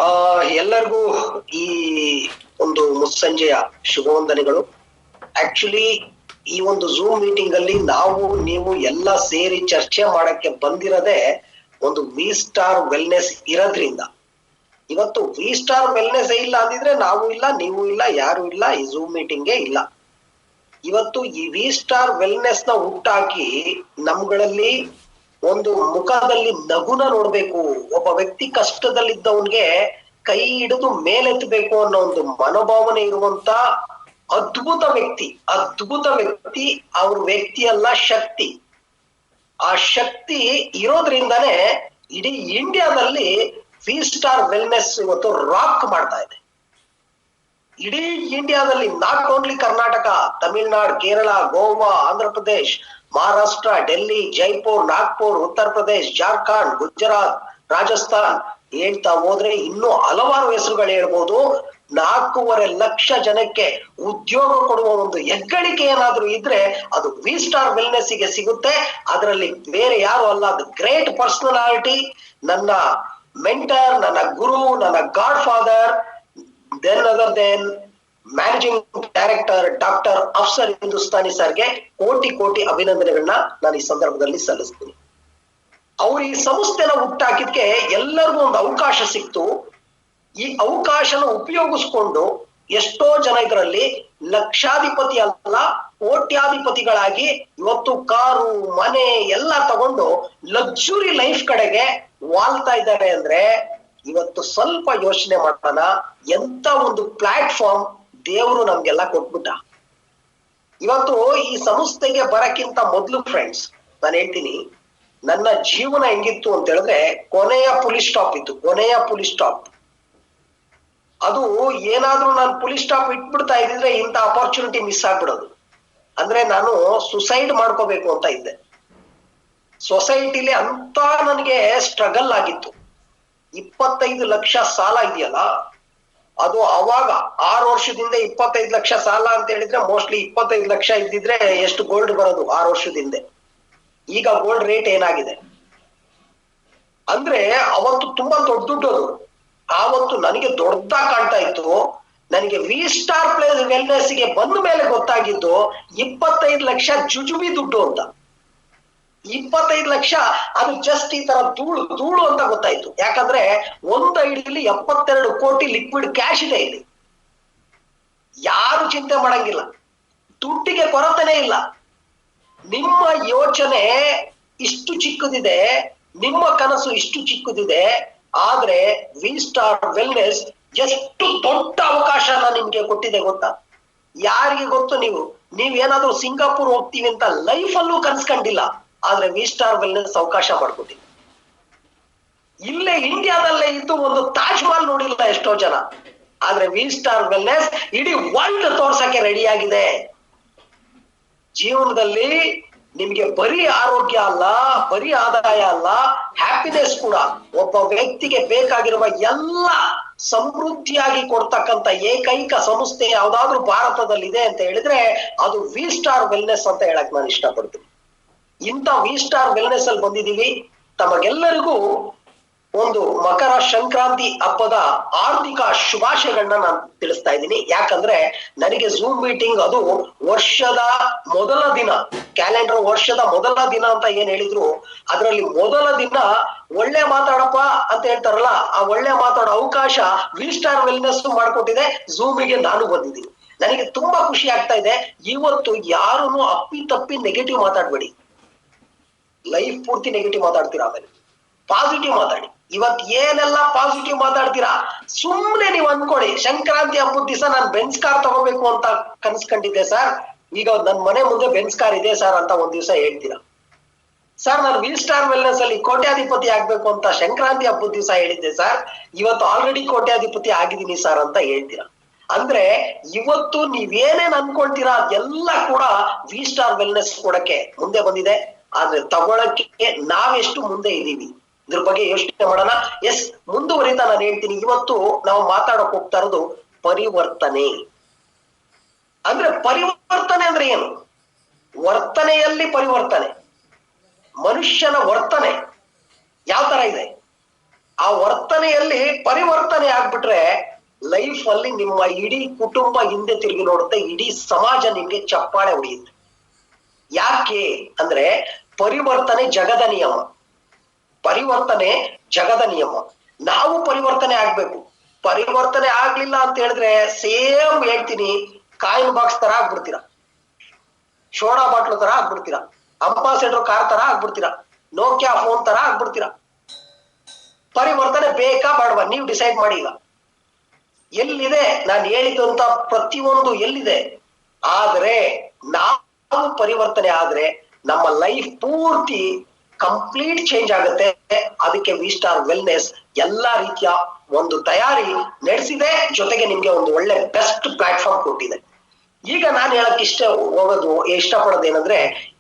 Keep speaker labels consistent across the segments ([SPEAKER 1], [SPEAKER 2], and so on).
[SPEAKER 1] ಆ ಎಲ್ಲರಿಗೂ ಈ ಒಂದು ಮುಸ್ಸಂಜೆಯ ಶುಭವಂದನೆಗಳು. ಆಕ್ಚುಲಿ ಈ ಒಂದು ಝೂಮ್ ಮೀಟಿಂಗ್ ಅಲ್ಲಿ ನಾವು ನೀವು ಎಲ್ಲ ಸೇರಿ ಚರ್ಚೆ ಮಾಡಕ್ಕೆ ಬಂದಿರದೆ ಒಂದು ವಿ ಸ್ಟಾರ್ ವೆಲ್ನೆಸ್ ಇರೋದ್ರಿಂದ. ಇವತ್ತು ವಿ ಸ್ಟಾರ್ ವೆಲ್ನೆಸ್ ಇಲ್ಲ ಅಂದಿದ್ರೆ ನಾವು ಇಲ್ಲ, ನೀವು ಇಲ್ಲ, ಯಾರು ಇಲ್ಲ, ಈ ಝೂಮ್ ಮೀಟಿಂಗ್ಗೆ ಇಲ್ಲ. ಇವತ್ತು ಈ ವಿ ಸ್ಟಾರ್ ವೆಲ್ನೆಸ್ ನ ಹುಟ್ಟಾಕಿ ನಮ್ಗಳಲ್ಲಿ ಒಂದು ಮುಖದಲ್ಲಿ ನಗುನ ನೋಡ್ಬೇಕು, ಒಬ್ಬ ವ್ಯಕ್ತಿ ಕಷ್ಟದಲ್ಲಿದ್ದವನ್ಗೆ ಕೈ ಹಿಡಿದು ಮೇಲೆತ್ತಬೇಕು ಅನ್ನೋ ಒಂದು ಮನೋಭಾವನೆ ಇರುವಂತ ಅದ್ಭುತ ವ್ಯಕ್ತಿ ಅವ್ರ ವ್ಯಕ್ತಿ ಅಲ್ಲ, ಶಕ್ತಿ. ಆ ಶಕ್ತಿ ಇರೋದ್ರಿಂದಾನೇ ಇಡೀ ಇಂಡಿಯಾದಲ್ಲಿ ವಿ ಸ್ಟಾರ್ ವೆಲ್ನೆಸ್ ಇವತ್ತು ರಾಕ್ ಮಾಡ್ತಾ ಇದೆ. ಇಡೀ ಇಂಡಿಯಾದಲ್ಲಿ ನಾಟ್ ಓನ್ಲಿ ಕರ್ನಾಟಕ, ತಮಿಳ್ನಾಡು, ಕೇರಳ, ಗೋವಾ, ಆಂಧ್ರ ಪ್ರದೇಶ್, ಮಹಾರಾಷ್ಟ್ರ, ಡೆಲ್ಲಿ, ಜೈಪುರ್, ನಾಗ್ಪುರ್, ಉತ್ತರ ಪ್ರದೇಶ್, ಜಾರ್ಖಂಡ್, ಗುಜರಾತ್, ರಾಜಸ್ಥಾನ್ ಹೇಳ್ತಾ ಹೋದ್ರೆ ಇನ್ನೂ ಹಲವಾರು ಹೆಸರುಗಳು ಹೇಳ್ಬೋದು. 4.5 ಲಕ್ಷ ಜನಕ್ಕೆ ಉದ್ಯೋಗ ಕೊಡುವ ಒಂದು ಹೆಗ್ಗಳಿಕೆ ಏನಾದ್ರೂ ಇದ್ರೆ ಅದು ವಿ ಸ್ಟಾರ್ ವೆಲ್ನೆಸ್ ಗೆ ಸಿಗುತ್ತೆ. ಅದರಲ್ಲಿ ಬೇರೆ ಯಾರು ಅಲ್ಲ, ಅದು ಗ್ರೇಟ್ ಪರ್ಸನಾಲಿಟಿ, ನನ್ನ ಮೆಂಟರ್, ನನ್ನ ಗುರು, ನನ್ನ godfather, then other then managing director doctor Afsar Hindustani ಸರ್ಗೆ ಕೋಟಿ ಕೋಟಿ ಅಭಿನಂದನೆಗಳನ್ನ ನಾನು ಈ ಸಂದರ್ಭದಲ್ಲಿ ಸಲ್ಲಿಸ್ತೀನಿ. ಅವ್ರು ಈ ಸಂಸ್ಥೆನ ಹುಟ್ಟಾಕಿದ್ಕೆ ಎಲ್ಲರಿಗೂ ಒಂದು ಅವಕಾಶ ಸಿಕ್ತು. ಈ ಅವಕಾಶನ ಉಪಯೋಗಿಸ್ಕೊಂಡು ಎಷ್ಟೋ ಜನ ಇದರಲ್ಲಿ ಲಕ್ಷಾಧಿಪತಿ ಅಲ್ಲ, ಕೋಟ್ಯಾಧಿಪತಿಗಳಾಗಿ ಇವತ್ತು ಕಾರು, ಮನೆ ಎಲ್ಲ ತಗೊಂಡು ಲಕ್ಸುರಿ ಲೈಫ್ ಕಡೆಗೆ ವಾಲ್ತಾ ಇದ್ದಾರೆ. ಅಂದ್ರೆ ಇವತ್ತು ಸ್ವಲ್ಪ ಯೋಚನೆ ಮಾಡೋಣ, ಎಂತ ಒಂದು ಪ್ಲಾಟ್ಫಾರ್ಮ್ ದೇವರು ನಮ್ಗೆಲ್ಲ ಕೊಟ್ಬಿಟ್ಟ. ಇವತ್ತು ಈ ಸಂಸ್ಥೆಗೆ ಬರಕ್ಕಿಂತ ಮೊದಲು ಫ್ರೆಂಡ್ಸ್ ನಾನು ಹೇಳ್ತೀನಿ, ನನ್ನ ಜೀವನ ಹೆಂಗಿತ್ತು ಅಂತ ಹೇಳಿದ್ರೆ ಕೊನೆಯ ಪುಲಿಸ್ ಸ್ಟಾಪ್ ಇತ್ತು, ಕೊನೆಯ ಪುಲಿಸ್ ಸ್ಟಾಪ್. ಅದು ಏನಾದ್ರೂ ನಾನು ಪುಲಿಸ್ ಸ್ಟಾಪ್ ಇಟ್ಬಿಡ್ತಾ ಇದ್ದಿದ್ರೆ ಇಂಥ ಅಪರ್ಚುನಿಟಿ ಮಿಸ್ ಆಗ್ಬಿಡೋದು. ಅಂದ್ರೆ ನಾನು ಸುಸೈಡ್ ಮಾಡ್ಕೋಬೇಕು ಅಂತ ಇದ್ದೆ. ಸೊಸೈಟಿಲಿ ಅಂತ ನನಗೆ ಸ್ಟ್ರಗಲ್ ಆಗಿತ್ತು. 25 ಲಕ್ಷ ಸಾಲ ಇದೆಯಲ್ಲ, ಅದು ಅವಾಗ 6 ವರ್ಷದಿಂದ 25 ಲಕ್ಷ ಸಾಲ ಅಂತ ಹೇಳಿದ್ರೆ ಮೋಸ್ಟ್ಲಿ 25 ಲಕ್ಷ ಇದ್ದಿದ್ರೆ ಎಷ್ಟು ಗೋಲ್ಡ್ ಬರೋದು 6 ವರ್ಷದಿಂದ. ಈಗ ಗೋಲ್ಡ್ ರೇಟ್ ಏನಾಗಿದೆ ಅಂದ್ರೆ ಅವತ್ತು ತುಂಬಾ ದೊಡ್ಡ ದುಡ್ಡು ಅದು. ಆವತ್ತು ನನಗೆ ದೊಡ್ಡದಾಗಿ ಕಾಣ್ತಾ ಇತ್ತು. ನನಗೆ ವಿ ಸ್ಟಾರ್ ಪ್ಲೇಸ್ ವೆಲ್ನೆಸ್ ಗೆ ಬಂದ ಮೇಲೆ ಗೊತ್ತಾಗಿದ್ದು 25 ಲಕ್ಷ ಜುಜುಬಿ ದುಡ್ಡು ಅಂತ. 25 ಲಕ್ಷ ಅದು ಜಸ್ಟ್ ಈ ತರ ಧೂಳು ಧೂಳು ಅಂತ ಗೊತ್ತಾಯ್ತು. ಯಾಕಂದ್ರೆ ಒಂದು ಐಡಿಯಲ್ಲಿ 72 ಕೋಟಿ ಲಿಕ್ವಿಡ್ ಕ್ಯಾಶ್ ಇದೆ ಇಲ್ಲಿ. ಯಾರು ಚಿಂತೆ ಮಾಡಂಗಿಲ್ಲ, ದುಡ್ಡಿಗೆ ಕೊರತೆನೇ ಇಲ್ಲ. ನಿಮ್ಮ ಯೋಚನೆ ಇಷ್ಟು ಚಿಕ್ಕದಿದೆ, ನಿಮ್ಮ ಕನಸು ಇಷ್ಟು ಚಿಕ್ಕದಿದೆ, ಆದ್ರೆ ವಿ ಸ್ಟಾರ್ ವೆಲ್ನೆಸ್ ಎಷ್ಟು ದೊಡ್ಡ ಅವಕಾಶನ ನಿಮ್ಗೆ ಕೊಟ್ಟಿದೆ ಗೊತ್ತಾ? ಯಾರಿಗೆ ಗೊತ್ತು? ನೀವೇನಾದ್ರೂ ಸಿಂಗಾಪುರ್ ಹೋಗ್ತೀವಿ ಅಂತ ಲೈಫ್ ಅಲ್ಲೂ ಕನ್ಸ್ಕೊಂಡಿಲ್ಲ, ಆದ್ರೆ ವಿ ಸ್ಟಾರ್ ವೆಲ್ನೆಸ್ ಅವಕಾಶ ಮಾಡ್ಕೊಟ್ಟಿದೆ. ಇಲ್ಲೇ ಇಂಡಿಯಾದಲ್ಲೇ ಇದ್ದು ಒಂದು ತಾಜ್ ಮಹಲ್ ನೋಡಿಲ್ಲ ಎಷ್ಟೋ ಜನ, ಆದ್ರೆ ವಿ ಸ್ಟಾರ್ ವೆಲ್ನೆಸ್ ಇಡೀ ವರ್ಲ್ಡ್ ತೋರ್ಸಕ್ಕೆ ರೆಡಿ ಆಗಿದೆ. ಜೀವನದಲ್ಲಿ ನಿಮ್ಗೆ ಬರೀ ಆರೋಗ್ಯ ಅಲ್ಲ, ಬರೀ ಆದಾಯ ಅಲ್ಲ, ಹ್ಯಾಪಿನೆಸ್ ಕೂಡ. ಒಬ್ಬ ವ್ಯಕ್ತಿಗೆ ಬೇಕಾಗಿರುವ ಎಲ್ಲ ಸಮೃದ್ಧಿಯಾಗಿ ಕೊಡ್ತಕ್ಕಂಥ ಏಕೈಕ ಸಂಸ್ಥೆ ಯಾವ್ದಾದ್ರು ಭಾರತದಲ್ಲಿ ಇದೆ ಅಂತ ಹೇಳಿದ್ರೆ ಅದು ವಿ ಸ್ಟಾರ್ ವೆಲ್ನೆಸ್ ಅಂತ ಹೇಳಕ್ ನಾನು ಇಷ್ಟಪಡ್ತೀನಿ. ಇಂಥ ವಿ ಸ್ಟಾರ್ ವೆಲ್ನೆಸ್ ಅಲ್ಲಿ ಬಂದಿದ್ದೀವಿ. ತಮಗೆಲ್ಲರಿಗೂ ಒಂದು ಮಕರ ಸಂಕ್ರಾಂತಿ ಹಬ್ಬದ ಆರ್ಥಿಕ ಶುಭಾಶಯಗಳನ್ನ ನಾನು ತಿಳಿಸ್ತಾ ಇದ್ದೀನಿ. ಯಾಕಂದ್ರೆ ನನಗೆ ಝೂಮ್ ಮೀಟಿಂಗ್ ಅದು ವರ್ಷದ ಮೊದಲ ದಿನ, ಕ್ಯಾಲೆಂಡರ್ ವರ್ಷದ ಮೊದಲ ದಿನ ಅಂತ ಏನ್ ಹೇಳಿದ್ರು, ಅದರಲ್ಲಿ ಮೊದಲ ದಿನ ಒಳ್ಳೆ ಮಾತಾಡಪ್ಪ ಅಂತ ಹೇಳ್ತಾರಲ್ಲ, ಆ ಒಳ್ಳೆ ಮಾತಾಡೋ ಅವಕಾಶ ವಿ ಸ್ಟಾರ್ ವೆಲ್ನೆಸ್ ಮಾಡ್ಕೊಟ್ಟಿದೆ. ಝೂಮಿಗೆ ನಾನು ಬಂದಿದ್ದೀನಿ. ನನಗೆ ತುಂಬಾ ಖುಷಿ ಆಗ್ತಾ ಇದೆ. ಇವತ್ತು ಯಾರು ಅಪ್ಪಿ ತಪ್ಪಿ ನೆಗೆಟಿವ್ ಮಾತಾಡ್ಬೇಡಿ. ಲೈಫ್ ಪೂರ್ತಿ ನೆಗೆಟಿವ್ ಮಾತಾಡ್ತೀರಾ, ಆಮೇಲೆ ಪಾಸಿಟಿವ್ ಮಾತಾಡಿ. ಇವತ್ ಏನೆಲ್ಲ ಪಾಸಿಟಿವ್ ಮಾತಾಡ್ತೀರಾ ಸುಮ್ನೆ ನೀವು ಅನ್ಕೊಳ್ಳಿ, ಸಂಕ್ರಾಂತಿ ಹಬ್ಬದ ದಿವಸ ನಾನು ಬೆನ್ಸ್ ಕಾರ್ ತಗೋಬೇಕು ಅಂತ ಕನ್ಸ್ಕೊಂಡಿದ್ದೆ ಸರ್, ಈಗ ನನ್ ಮನೆ ಮುಂದೆ ಬೆನ್ಸ್ ಕಾರ್ ಇದೆ ಸರ್ ಅಂತ ಒಂದ್ ದಿವಸ ಹೇಳ್ತೀರಾ. ಸರ್ ನಾನು ವಿ ಸ್ಟಾರ್ ವೆಲ್ನೆಸ್ ಅಲ್ಲಿ ಕೋಟ್ಯಾಧಿಪತಿ ಆಗ್ಬೇಕು ಅಂತ ಸಂಕ್ರಾಂತಿ ಹಬ್ಬದ ದಿವಸ ಹೇಳಿದ್ದೆ ಸರ್, ಇವತ್ತು ಆಲ್ರೆಡಿ ಕೋಟ್ಯಾಧಿಪತಿ ಆಗಿದ್ದೀನಿ ಸರ್ ಅಂತ ಹೇಳ್ತೀರಾ. ಅಂದ್ರೆ ಇವತ್ತು ನೀವೇನೇನ್ ಅನ್ಕೊಳ್ತೀರಾ ಅದೆಲ್ಲ ಕೂಡ ವಿ ಸ್ಟಾರ್ ವೆಲ್ನೆಸ್ ಕೊಡಕ್ಕೆ ಮುಂದೆ ಬಂದಿದೆ. ಆದ್ರೆ ತಗೊಳಕ್ಕೆ ನಾವೆಷ್ಟು ಮುಂದೆ ಇದ್ದೀವಿ ಇದ್ರ ಬಗ್ಗೆ ಯೋಚನೆ ಮಾಡೋಣ. ಎಸ್, ಮುಂದುವರಿತಾ ನಾನು ಹೇಳ್ತೀನಿ. ಇವತ್ತು ನಾವು ಮಾತಾಡಕ್ ಹೋಗ್ತಾ ಇರೋದು ಪರಿವರ್ತನೆ. ಅಂದ್ರೆ ಪರಿವರ್ತನೆ ಅಂದ್ರೆ ಏನು? ವರ್ತನೆಯಲ್ಲಿ ಪರಿವರ್ತನೆ. ಮನುಷ್ಯನ ವರ್ತನೆ ಯಾವ ತರ ಇದೆ? ಆ ವರ್ತನೆಯಲ್ಲಿ ಪರಿವರ್ತನೆ ಆಗ್ಬಿಟ್ರೆ ಲೈಫ್ ಅಲ್ಲಿ ನಿಮ್ಮ ಇಡೀ ಕುಟುಂಬ ಹಿಂದೆ ತಿರುಗಿ ನೋಡುತ್ತೆ, ಇಡೀ ಸಮಾಜ ನಿಮ್ಗೆ ಚಪ್ಪಾಳೆ ಹೊಡೆಯುತ್ತೆ. ಯಾಕೆ ಅಂದ್ರೆ ಪರಿವರ್ತನೆ ಜಗದ ನಿಯಮ. ಪರಿವರ್ತನೆ ಜಗದ ನಿಯಮ. ನಾವು ಪರಿವರ್ತನೆ ಆಗ್ಬೇಕು. ಪರಿವರ್ತನೆ ಆಗ್ಲಿಲ್ಲ ಅಂತ ಹೇಳಿದ್ರೆ ಸೇಮ್ ಹೇಳ್ತೀನಿ, ಕಾಯಿನ್ ಬಾಕ್ಸ್ ತರ ಆಗ್ಬಿಡ್ತೀರಾ, ಸೋಡಾ ಬಾಟ್ಲು ತರ ಆಗ್ಬಿಡ್ತೀರಾ, ಅಂಬಾಸೆಡರ್ ಕಾರ್ ತರ ಆಗ್ಬಿಡ್ತೀರಾ, ನೋಕಿಯಾ ಫೋನ್ ತರ ಆಗ್ಬಿಡ್ತೀರಾ. ಪರಿವರ್ತನೆ ಬೇಕಾ ಬೇಡವಾ ನೀವು ಡಿಸೈಡ್ ಮಾಡಿ. ಈಗ ಎಲ್ಲಿದೆ ನಾನು ಹೇಳಿದಂತ ಪ್ರತಿಯೊಂದು ಎಲ್ಲಿದೆ? ಆದ್ರೆ ನಾವು ಪರಿವರ್ತನೆ ಆದ್ರೆ ನಮ್ಮ ಲೈಫ್ ಪೂರ್ತಿ ಕಂಪ್ಲೀಟ್ ಚೇಂಜ್ ಆಗುತ್ತೆ. ಅದಕ್ಕೆ ವಿ ಸ್ಟಾರ್ ವೆಲ್ನೆಸ್ ಎಲ್ಲಾ ರೀತಿಯ ಒಂದು ತಯಾರಿ ನಡೆಸಿದೆ, ಜೊತೆಗೆ ನಿಮ್ಗೆ ಒಂದು ಒಳ್ಳೆ ಬೆಸ್ಟ್ ಪ್ಲಾಟ್ಫಾರ್ಮ್ ಕೊಟ್ಟಿದೆ. ಈಗ ನಾನು ಹೇಳಕ್ ಇಷ್ಟಪಡೋದೇನಂದ್ರೆ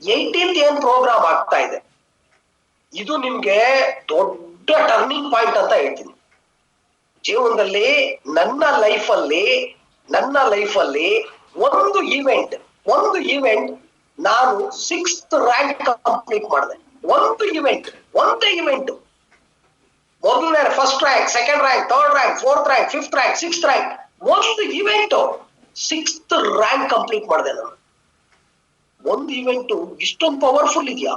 [SPEAKER 1] 18th ಏನ್ ಪ್ರೋಗ್ರಾಮ್ ಆಗ್ತಾ ಇದೆ, ಇದು ನಿಮ್ಗೆ ದೊಡ್ಡ ಟರ್ನಿಂಗ್ ಪಾಯಿಂಟ್ ಅಂತ ಹೇಳ್ತೀನಿ ಜೀವನದಲ್ಲಿ. ನನ್ನ ಲೈಫಲ್ಲಿ ಒಂದು ಈವೆಂಟ್ ನಾನು 6th ರ್ಯಾಂಕ್ ಕಂಪ್ಲೀಟ್ ಮಾಡಿದೆ. ಒಂದೇ ಇವೆಂಟ್ ಮೊದಲನೇ first rank, second rank, third rank, fourth rank, fifth rank, 6th rank, ಒಂದು ಇವೆಂಟ್ 6th ರ್ಯಾಂಕ್ ಕಂಪ್ಲೀಟ್ ಮಾಡಿದೆ ನಾನು. ಒಂದು ಇವೆಂಟ್ ಇಷ್ಟೊಂದು ಪವರ್ಫುಲ್ ಇದೆಯಾ?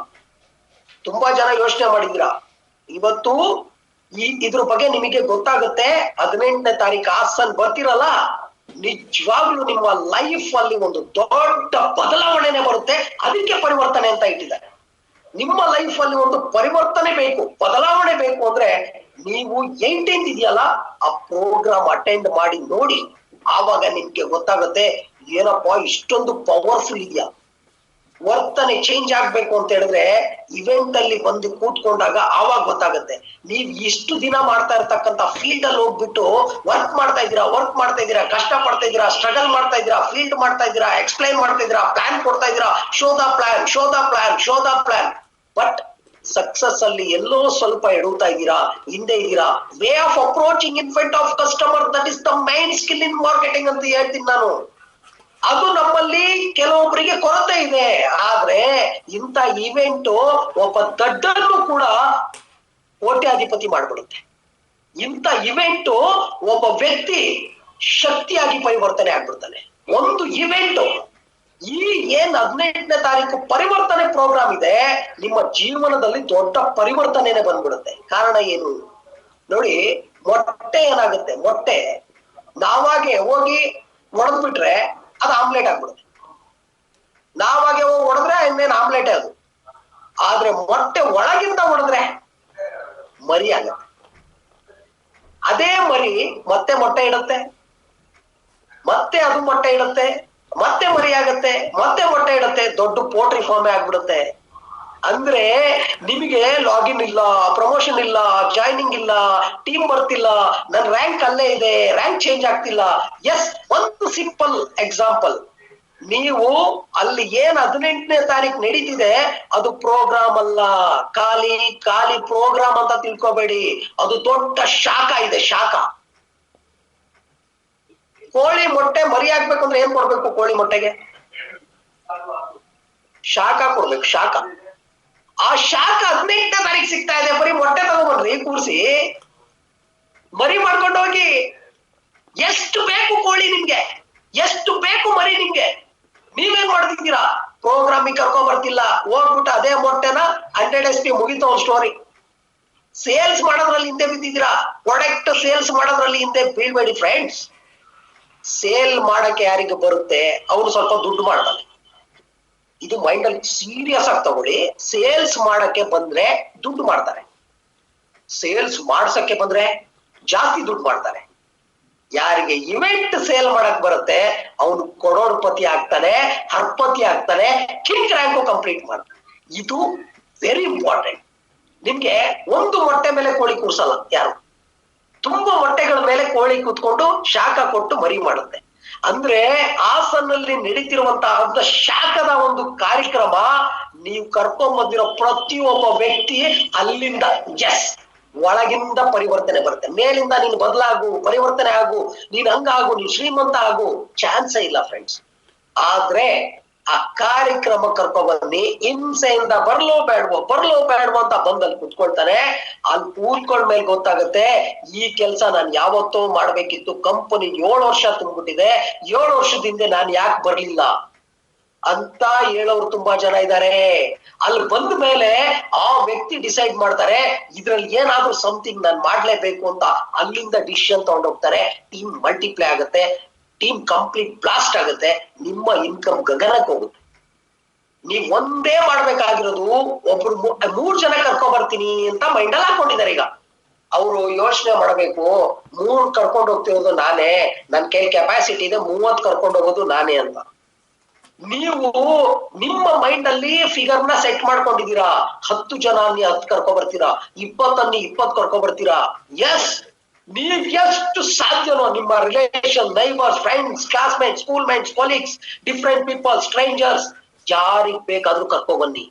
[SPEAKER 1] ತುಂಬಾ ಜನ ಯೋಚನೆ ಮಾಡಿದ್ದೀರಾ. ಇವತ್ತು ಇದ್ರ ಬಗ್ಗೆ ನಿಮಗೆ ಗೊತ್ತಾಗುತ್ತೆ. 18ನೇ ತಾರೀಕು ಹಾಸನ್ ಬರ್ತಿರಲ್ಲ, ನಿಜವಾಗ್ಲೂ ನಿಮ್ಮ ಲೈಫ್ ಅಲ್ಲಿ ಒಂದು ದೊಡ್ಡ ಬದಲಾವಣೆನೆ ಬರುತ್ತೆ. ಅದಕ್ಕೆ ಪರಿವರ್ತನೆ ಅಂತ ಇಟ್ಟಿದ್ದಾರೆ. ನಿಮ್ಮ ಲೈಫ್ ಅಲ್ಲಿ ಒಂದು ಪರಿವರ್ತನೆ ಬೇಕು, ಬದಲಾವಣೆ ಬೇಕು ಅಂದ್ರೆ ನೀವು 18th ಇದೆಯಲ್ಲ ಆ ಪ್ರೋಗ್ರಾಮ್ ಅಟೆಂಡ್ ಮಾಡಿ ನೋಡಿ. ಆವಾಗ ನಿಮ್ಗೆ ಗೊತ್ತಾಗುತ್ತೆ, ಏನಪ್ಪಾ ಇಷ್ಟೊಂದು ಪವರ್ಫುಲ್ ಇದೆಯಾ. ವರ್ತನೆ ಚೇಂಜ್ ಆಗ್ಬೇಕು ಅಂತ ಹೇಳಿದ್ರೆ ಇವೆಂಟ್ ಅಲ್ಲಿ ಬಂದು ಕೂತ್ಕೊಂಡಾಗ ಆವಾಗ ಗೊತ್ತಾಗುತ್ತೆ. ನೀವ್ ಇಷ್ಟು ದಿನ ಮಾಡ್ತಾ ಇರ್ತಕ್ಕಂಥ ಫೀಲ್ಡ್ ಅಲ್ಲಿ ಹೋಗ್ಬಿಟ್ಟು ವರ್ಕ್ ಮಾಡ್ತಾ ಇದ್ದೀರಾ, ಕಷ್ಟ ಪಡ್ತಾ ಇದ್ದೀರಾ, ಸ್ಟ್ರಗಲ್ ಮಾಡ್ತಾ ಇದ್ದೀರಾ, ಫೀಲ್ಡ್ ಮಾಡ್ತಾ ಇದ್ದೀರಾ, ಎಕ್ಸ್ಪ್ಲೈನ್ ಮಾಡ್ತಾ ಇದ್ದೀರಾ, ಪ್ಲಾನ್ ಕೊಡ್ತಾ ಇದ್ದೀರಾ, show the plan. But success ಅಲ್ಲಿ ಎಲ್ಲೋ ಸ್ವಲ್ಪ ಎಡುತ್ತಾ ಇದ್ದೀರಾ, ಹಿಂದೆ ಇದ್ದೀರಾ. Way of approaching in front of customer, that is the main skill in marketing ಅಂತ ಹೇಳ್ತೀನಿ ನಾನು. ಅದು ನಮ್ಮಲ್ಲಿ ಕೆಲವೊಬ್ಬರಿಗೆ ಕೊರತೆ ಇದೆ. ಆದ್ರೆ ಇಂಥ ಇವೆಂಟ್ ಒಬ್ಬ ದಡ್ಡನ್ನು ಕೂಡ ಕೋಟ್ಯಾಧಿಪತಿ ಮಾಡ್ಬಿಡುತ್ತೆ. ಇಂಥ ಇವೆಂಟ್ ಒಬ್ಬ ವ್ಯಕ್ತಿ ಶಕ್ತಿಯಾಗಿ ಪರಿವರ್ತನೆ ಆಗ್ಬಿಡ್ತಾನೆ. ಒಂದು ಇವೆಂಟ್, ಈ ಏನ್ 18ನೇ ತಾರೀಕು ಪರಿವರ್ತನೆ ಪ್ರೋಗ್ರಾಮ್ ಇದೆ, ನಿಮ್ಮ ಜೀವನದಲ್ಲಿ ದೊಡ್ಡ ಪರಿವರ್ತನೆನೆ ಬಂದ್ಬಿಡುತ್ತೆ. ಕಾರಣ ಏನು ನೋಡಿ, ಮೊಟ್ಟೆ ಏನಾಗುತ್ತೆ, ಮೊಟ್ಟೆ ನಾವಾಗೆ ಹೋಗಿ ಒಡೆದ್ಬಿಟ್ರೆ ಅದು ಆಮ್ಲೆಟ್ ಆಗ್ಬಿಡುತ್ತೆ. ನಾವಾಗೆ ಹೋಗಿ ಹೊಡೆದ್ರೆ ಇನ್ನೇನು ಆಮ್ಲೆಟ್ ಅದು. ಆದ್ರೆ ಮೊಟ್ಟೆ ಒಳಗಿಂದ ಹೊಡೆದ್ರೆ ಮರಿ ಆಗುತ್ತೆ. ಅದೇ ಮರಿ ಮತ್ತೆ ಮೊಟ್ಟೆ ಇಡುತ್ತೆ, ಮತ್ತೆ ಅದು ಮೊಟ್ಟೆ ಇಡುತ್ತೆ, ಮತ್ತೆ ಮರಿ ಆಗುತ್ತೆ, ಮತ್ತೆ ಮೊಟ್ಟೆ ಇಡುತ್ತೆ, ದೊಡ್ಡ ಪೋಲ್ಟ್ರಿ ಫಾರ್ಮೇ ಆಗ್ಬಿಡುತ್ತೆ. ಅಂದ್ರೆ ನಿಮಗೆ ಲಾಗಿನ್ ಇಲ್ಲ, ಪ್ರಮೋಷನ್ ಇಲ್ಲ, ಜಾಯ್ನಿಂಗ್ ಇಲ್ಲ, ಟೀಮ್ ಬರ್ತಿಲ್ಲ, ನನ್ನ ರ್ಯಾಂಕ್ ಅಲ್ಲೇ ಇದೆ, ರ್ಯಾಂಕ್ ಚೇಂಜ್ ಆಗ್ತಿಲ್ಲ. ಎಸ್, ಒಂದು ಸಿಂಪಲ್ ಎಕ್ಸಾಂಪಲ್. ನೀವು ಅಲ್ಲಿ ಏನ್ 18ನೇ ತಾರೀಕು ನಡೀತಿದೆ ಅದು ಪ್ರೋಗ್ರಾಮ್ ಅಲ್ಲ, ಖಾಲಿ ಪ್ರೋಗ್ರಾಮ್ ಅಂತ ತಿಳ್ಕೊಬೇಡಿ. ಅದು ದೊಡ್ಡ ಶಾಖ ಇದೆ, ಶಾಖ. ಕೋಳಿ ಮೊಟ್ಟೆ ಮರಿ ಆಗ್ಬೇಕು ಅಂದ್ರೆ ಏನ್ ಕೊಡ್ಬೇಕು? ಕೋಳಿ ಮೊಟ್ಟೆಗೆ ಶಾಖ ಕೊಡ್ಬೇಕು, ಶಾಖ. ಆ ಶಾಖ 18ನೇ ತಾರೀಕು ಸಿಗ್ತಾ ಇದೆ. ಬರೀ ಮೊಟ್ಟೆ ತಗೊಂಡ್ಬನ್ರಿ, ಕೂರ್ಸಿ ಮರಿ ಮಾಡ್ಕೊಂಡು ಹೋಗಿ. ಎಷ್ಟು ಬೇಕು ಕೋಳಿ ನಿಮ್ಗೆ, ಎಷ್ಟು ಬೇಕು ಮರಿ ನಿಮ್ಗೆ, ನೀವೇನ್ ಮಾಡ್ತಿದ್ದೀರಾ? ಪ್ರೋಗ್ರಾಮಿಗೆ ಕರ್ಕೊಂಡ್ ಬರ್ತಿಲ್ಲ, ಹೋಗ್ಬಿಟ್ಟು ಅದೇ ಮೊಟ್ಟೆನ 100 SP ಮುಗಿತ ಒಂದು ಸ್ಟೋರಿ. ಸೇಲ್ಸ್ ಮಾಡೋದ್ರಲ್ಲಿ ಹಿಂದೆ ಬಿದ್ದಿದ್ದೀರಾ, ಪ್ರಾಡಕ್ಟ್ ಸೇಲ್ಸ್ ಮಾಡೋದ್ರಲ್ಲಿ ಹಿಂದೆ ಬೀಳ್ಬೇಡಿ ಫ್ರೆಂಡ್ಸ್. ಸೇಲ್ ಮಾಡಕ್ಕೆ ಯಾರಿಗೆ ಬರುತ್ತೆ ಅವ್ರು ಸ್ವಲ್ಪ ದುಡ್ಡು ಮಾಡ್ತಾರೆ. ಇದು ಮೈಂಡ್ ಅಲ್ಲಿ ಸೀರಿಯಸ್ ಆಗಿ ತಗೊಳ್ಳಿ. ಸೇಲ್ಸ್ ಮಾಡಕ್ಕೆ ಬಂದ್ರೆ ದುಡ್ಡು ಮಾಡ್ತಾರೆ, ಸೇಲ್ಸ್ ಮಾಡ್ಸಕ್ಕೆ ಬಂದ್ರೆ ಜಾಸ್ತಿ ದುಡ್ಡು ಮಾಡ್ತಾರೆ. ಯಾರಿಗೆ ಇವೆಂಟ್ ಸೇಲ್ ಮಾಡಕ್ ಬರುತ್ತೆ ಅವನು ಕರೋಡ್ಪತಿ ಆಗ್ತಾನೆ, ಹರ್ಪತಿ ಆಗ್ತಾನೆ, ಕಿಂಗ್ ರ್ಯಾಂಕು ಕಂಪ್ಲೀಟ್ ಮಾಡ್ತಾನೆ. ಇದು ವೆರಿ ಇಂಪಾರ್ಟೆಂಟ್. ನಿಮ್ಗೆ ಒಂದು ಮೊಟ್ಟೆ ಮೇಲೆ ಕೋಳಿ ಕೂರ್ಸಲ್ಲ ಯಾರು, ತುಂಬಾ ಮೊಟ್ಟೆಗಳ ಮೇಲೆ ಕೋಳಿ ಕೂತ್ಕೊಂಡು ಶಾಖ ಕೊಟ್ಟು ಮರಿ ಮಾಡುತ್ತೆ. ಅಂದ್ರೆ ಹಾಸನಲ್ಲಿ ನಡೀತಿರುವಂತಹ ಶಾಖದ ಒಂದು ಕಾರ್ಯಕ್ರಮ, ನೀವು ಕರ್ಕೊಂಡ್ ಬಂದಿರೋ ಪ್ರತಿಯೊಬ್ಬ ವ್ಯಕ್ತಿ ಅಲ್ಲಿಂದ ಎಸ್ ಒಳಗಿಂದ ಪರಿವರ್ತನೆ ಬರುತ್ತೆ. ಮೇಲಿಂದ ನೀನು ಬದಲಾಗು, ಪರಿವರ್ತನೆ ಆಗು, ನೀನ್ ಹಂಗಾಗು, ನೀನ್ ಶ್ರೀಮಂತ ಆಗು, ಚಾನ್ಸೇ ಇಲ್ಲ ಫ್ರೆಂಡ್ಸ್. ಆದ್ರೆ ಆ ಕಾರ್ಯಕ್ರಮ ಕರ್ಕೊ ಬನ್ನಿ, ಹಿಂಸೆಯಿಂದ ಬರ್ಲೋ ಬೇಡವೋ ಅಂತ ಬಂದಲ್ಲಿ ಕುತ್ಕೊಳ್ತಾನೆ. ಅಲ್ಲಿ ಕೂತ್ಕೊಂಡ್ಮೇಲೆ ಗೊತ್ತಾಗುತ್ತೆ ಈ ಕೆಲ್ಸ ನಾನು ಯಾವತ್ತೋ ಮಾಡ್ಬೇಕಿತ್ತು, ಕಂಪನಿ 7 ವರ್ಷ ತುಂಬಿಟ್ಟಿದೆ, 7 ವರ್ಷದಿಂದ ನಾನು ಯಾಕೆ ಬರ್ಲಿಲ್ಲ ಅಂತ ಹೇಳೋರು ತುಂಬಾ ಜನ ಇದ್ದಾರೆ. ಅಲ್ಲಿ ಬಂದ ಮೇಲೆ ಆ ವ್ಯಕ್ತಿ ಡಿಸೈಡ್ ಮಾಡ್ತಾರೆ ಇದ್ರಲ್ಲಿ ಏನಾದ್ರೂ ಸಮಥಿಂಗ್ ನಾನು ಮಾಡ್ಲೇಬೇಕು ಅಂತ. ಅಲ್ಲಿಂದ ಡಿಸಿಷನ್ ತಗೊಂಡೋಗ್ತಾರೆ. ಟೀಮ್ ಮಲ್ಟಿಪ್ಲೈ ಆಗುತ್ತೆ, ಟೀಮ್ ಕಂಪ್ಲೀಟ್ ಬ್ಲಾಸ್ಟ್ ಆಗುತ್ತೆ, ನಿಮ್ಮ ಇನ್ಕಮ್ ಗಗನಕ್ಕೆ ಹೋಗುತ್ತೆ. ನೀವ್ ಒಂದೇ ಮಾಡ್ಬೇಕಾಗಿರೋದು ಒಬ್ರು 3 ಜನ ಕರ್ಕೊ ಬರ್ತೀನಿ ಅಂತ ಮೈಂಡಲ್ಲಿ ಹಾಕೊಂಡಿದ್ದಾರೆ. ಈಗ ಅವರು ಯೋಚನೆ ಮಾಡಬೇಕು, 3 ಕರ್ಕೊಂಡು ಹೋಗ್ತಿರೋದು ನಾನೇ, ನನ್ ಕೈ ಕೆಪಾಸಿಟಿ ಇದೆ 30 ಕರ್ಕೊಂಡು ಹೋಗೋದು ನಾನೇ ಅಂತ. ನೀವು ನಿಮ್ಮ ಮೈಂಡ್ ಅಲ್ಲಿ ಫಿಗರ್ ನ ಸೆಟ್ ಮಾಡ್ಕೊಂಡಿದ್ದೀರಾ. 10 ಜನ 10 ಕರ್ಕೊ ಬರ್ತೀರಾ, 20 ಕರ್ಕೊ ಬರ್ತೀರಾ. ಎಸ್, ನೀವ್ ಎಷ್ಟು ಸಾಧ್ಯನೋ ನಿಮ್ಮ relation, neighbours, friends, classmates, school mates, colleagues, different people, stranger's, ಯಾರಿಗ್ ಬೇಕಾದ್ರೂ ಕರ್ಕೊ ಬನ್ನಿ.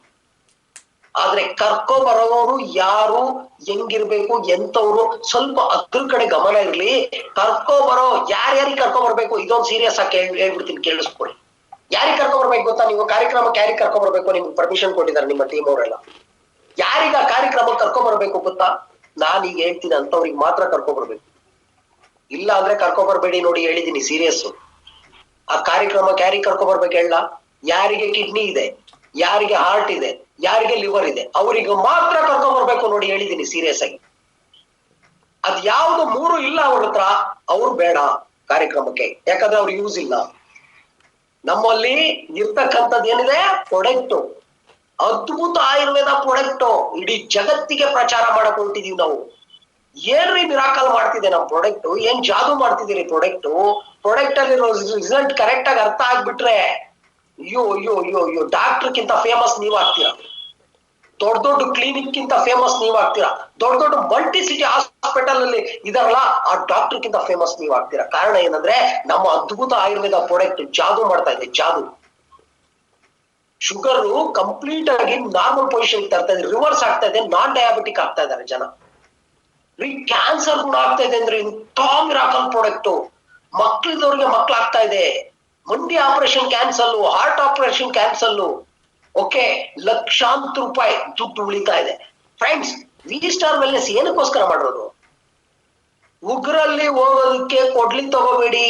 [SPEAKER 1] ಆದ್ರೆ ಕರ್ಕೊ ಬರೋರು ಯಾರು, ಹೆಂಗಿರ್ಬೇಕು, ಎಂತವ್ರು, ಸ್ವಲ್ಪ ಅದ್ರ ಕಡೆ ಗಮನ ಇರ್ಲಿ. ಕರ್ಕೊ ಬರೋ ಯಾರ್ಯಾರಿಗೆ ಕರ್ಕೊ ಬರ್ಬೇಕು ಇದೊಂದು ಸೀರಿಯಸ್ ಆಗಿ ಹೇಳ್ಬಿಡ್ತೀನಿ, ಕೇಳಿಸ್ಕೊಳ್ಳಿ. ಯಾರಿಗೆ ಕರ್ಕೊ ಬರ್ಬೇಕು ಗೊತ್ತಾ? ನೀವು ಕಾರ್ಯಕ್ರಮಕ್ಕೆ ಯಾರಿಗೆ ಕರ್ಕೊ ಬರ್ಬೇಕು ನಿಮ್ಗೆ ಪರ್ಮಿಷನ್ ಕೊಟ್ಟಿದ್ದಾರೆ ನಿಮ್ಮ ಟೀಮ್ ಅವರೆಲ್ಲ. ಯಾರಿಗ ಕಾರ್ಯಕ್ರಮ ಕರ್ಕೊ ಬರ್ಬೇಕು ಗೊತ್ತಾ? ನಾನೀಗ ಹೇಳ್ತೀನಿ ಅಂತವ್ರಿಗೆ ಮಾತ್ರ ಕರ್ಕೊ ಬರ್ಬೇಕು. ಇಲ್ಲ ಅಂದ್ರೆ ಕರ್ಕೊ ಬರ್ಬೇಡಿ. ನೋಡಿ ಹೇಳಿದೀನಿ ಸೀರಿಯಸ್. ಆ ಕಾರ್ಯಕ್ರಮಕ್ಕೆ ಯಾರಿಗೆ ಕರ್ಕೊ ಬರ್ಬೇಕು ಹೇಳ? ಯಾರಿಗೆ ಕಿಡ್ನಿ ಇದೆ, ಯಾರಿಗೆ ಹಾರ್ಟ್ ಇದೆ, ಯಾರಿಗೆ ಲಿವರ್ ಇದೆ, ಅವರಿಗೆ ಮಾತ್ರ ಕರ್ಕೊ ಬರ್ಬೇಕು. ನೋಡಿ ಹೇಳಿದೀನಿ ಸೀರಿಯಸ್ ಆಗಿ. ಅದ್ ಯಾವ್ದು 3 ಇಲ್ಲ ಅವ್ರ ಹತ್ರ, ಅವ್ರು ಬೇಡ ಕಾರ್ಯಕ್ರಮಕ್ಕೆ, ಯಾಕಂದ್ರೆ ಅವ್ರು ಯೂಸ್ ಇಲ್ಲ. ನಮ್ಮಲ್ಲಿ ಇರ್ತಕ್ಕಂಥದ್ದು ಏನಿದೆ, ಪ್ರೊಡಕ್ಟ್, ಅದ್ಭುತ ಆಯುರ್ವೇದ ಪ್ರಾಡಕ್ಟ್ ಇಡೀ ಜಗತ್ತಿಗೆ ಪ್ರಚಾರ ಮಾಡಕ್ ಹೊರಟಿದೀವಿ ನಾವು. ಏನ್ರಿ ಮಿರಾಕಲ್ ಮಾಡ್ತಿದೆ ನಮ್ ಪ್ರಾಡಕ್ಟ್, ಏನ್ ಜಾದು ಮಾಡ್ತಿದ್ದೀರಿ ಪ್ರಾಡಕ್ಟ್ ಅಲ್ಲಿ ರಿಸಲ್ಟ್ ಕರೆಕ್ಟ್ ಆಗಿ ಅರ್ಥ ಆಗ್ಬಿಟ್ರೆ ಅಯ್ಯೋ ಡಾಕ್ಟರ್ಗಿಂತ ಫೇಮಸ್ ನೀವ್ ಆಗ್ತೀರಾ, ದೊಡ್ಡ ಕ್ಲಿನಿಕ್ ಗಿಂತ ಫೇಮಸ್ ನೀವ್ ಆಗ್ತೀರಾ, ದೊಡ್ಡ ಮಲ್ಟಿಸಿಟಿ ಹಾಸ್ಪಿಟಲ್ ಅಲ್ಲಿ ಇದಾರಲ್ಲ ಆ ಡಾಕ್ಟರ್ಗಿಂತ ಫೇಮಸ್ ನೀವ್ ಆಗ್ತೀರಾ. ಕಾರಣ ಏನಂದ್ರೆ ನಮ್ಮ ಅದ್ಭುತ ಆಯುರ್ವೇದ ಪ್ರಾಡಕ್ಟ್ ಜಾದು ಮಾಡ್ತಾ ಇದೆ. ಜಾದು ಶುಗರ್ ಕಂಪ್ಲೀಟ್ ಆಗಿ ನಾರ್ಮಲ್ ಪೊಸಿಷನ್ ತರ್ತಾ ಇದೆ, ರಿವರ್ಸ್ ಆಗ್ತಾ ಇದೆ, ನಾನ್ ಡಯಾಬಿಟಿಕ್ ಆಗ್ತಾ ಇದಾರೆ ಜನ. ಕ್ಯಾನ್ಸರ್ ಕೂಡ ಆಗ್ತಾ ಇದೆ ಅಂದ್ರೆ ಇಂಥ ಮಿರಾಕಲ್ ಪ್ರಾಡಕ್ಟ್. ಮಕ್ಕಳಿದವ್ರಿಗೆ ಮಕ್ಕಳಾಗ್ತಾ ಇದೆ, ಮಂಡಿ operation cancel, heart operation cancel. Okay, ಲಕ್ಷಾಂತರ ರೂಪಾಯಿ ದುಡ್ಡು ಉಳಿತಾ ಇದೆ. ಫ್ರೆಂಡ್ಸ್, V-Star ವೆಲ್ನೆಸ್ ಏನಕ್ಕೋಸ್ಕರ ಮಾಡಿರೋದು? ಉಗ್ರಲ್ಲಿ ಹೋಗೋದಕ್ಕೆ ಕೊಡ್ಲಿ ತಗೋಬೇಡಿ,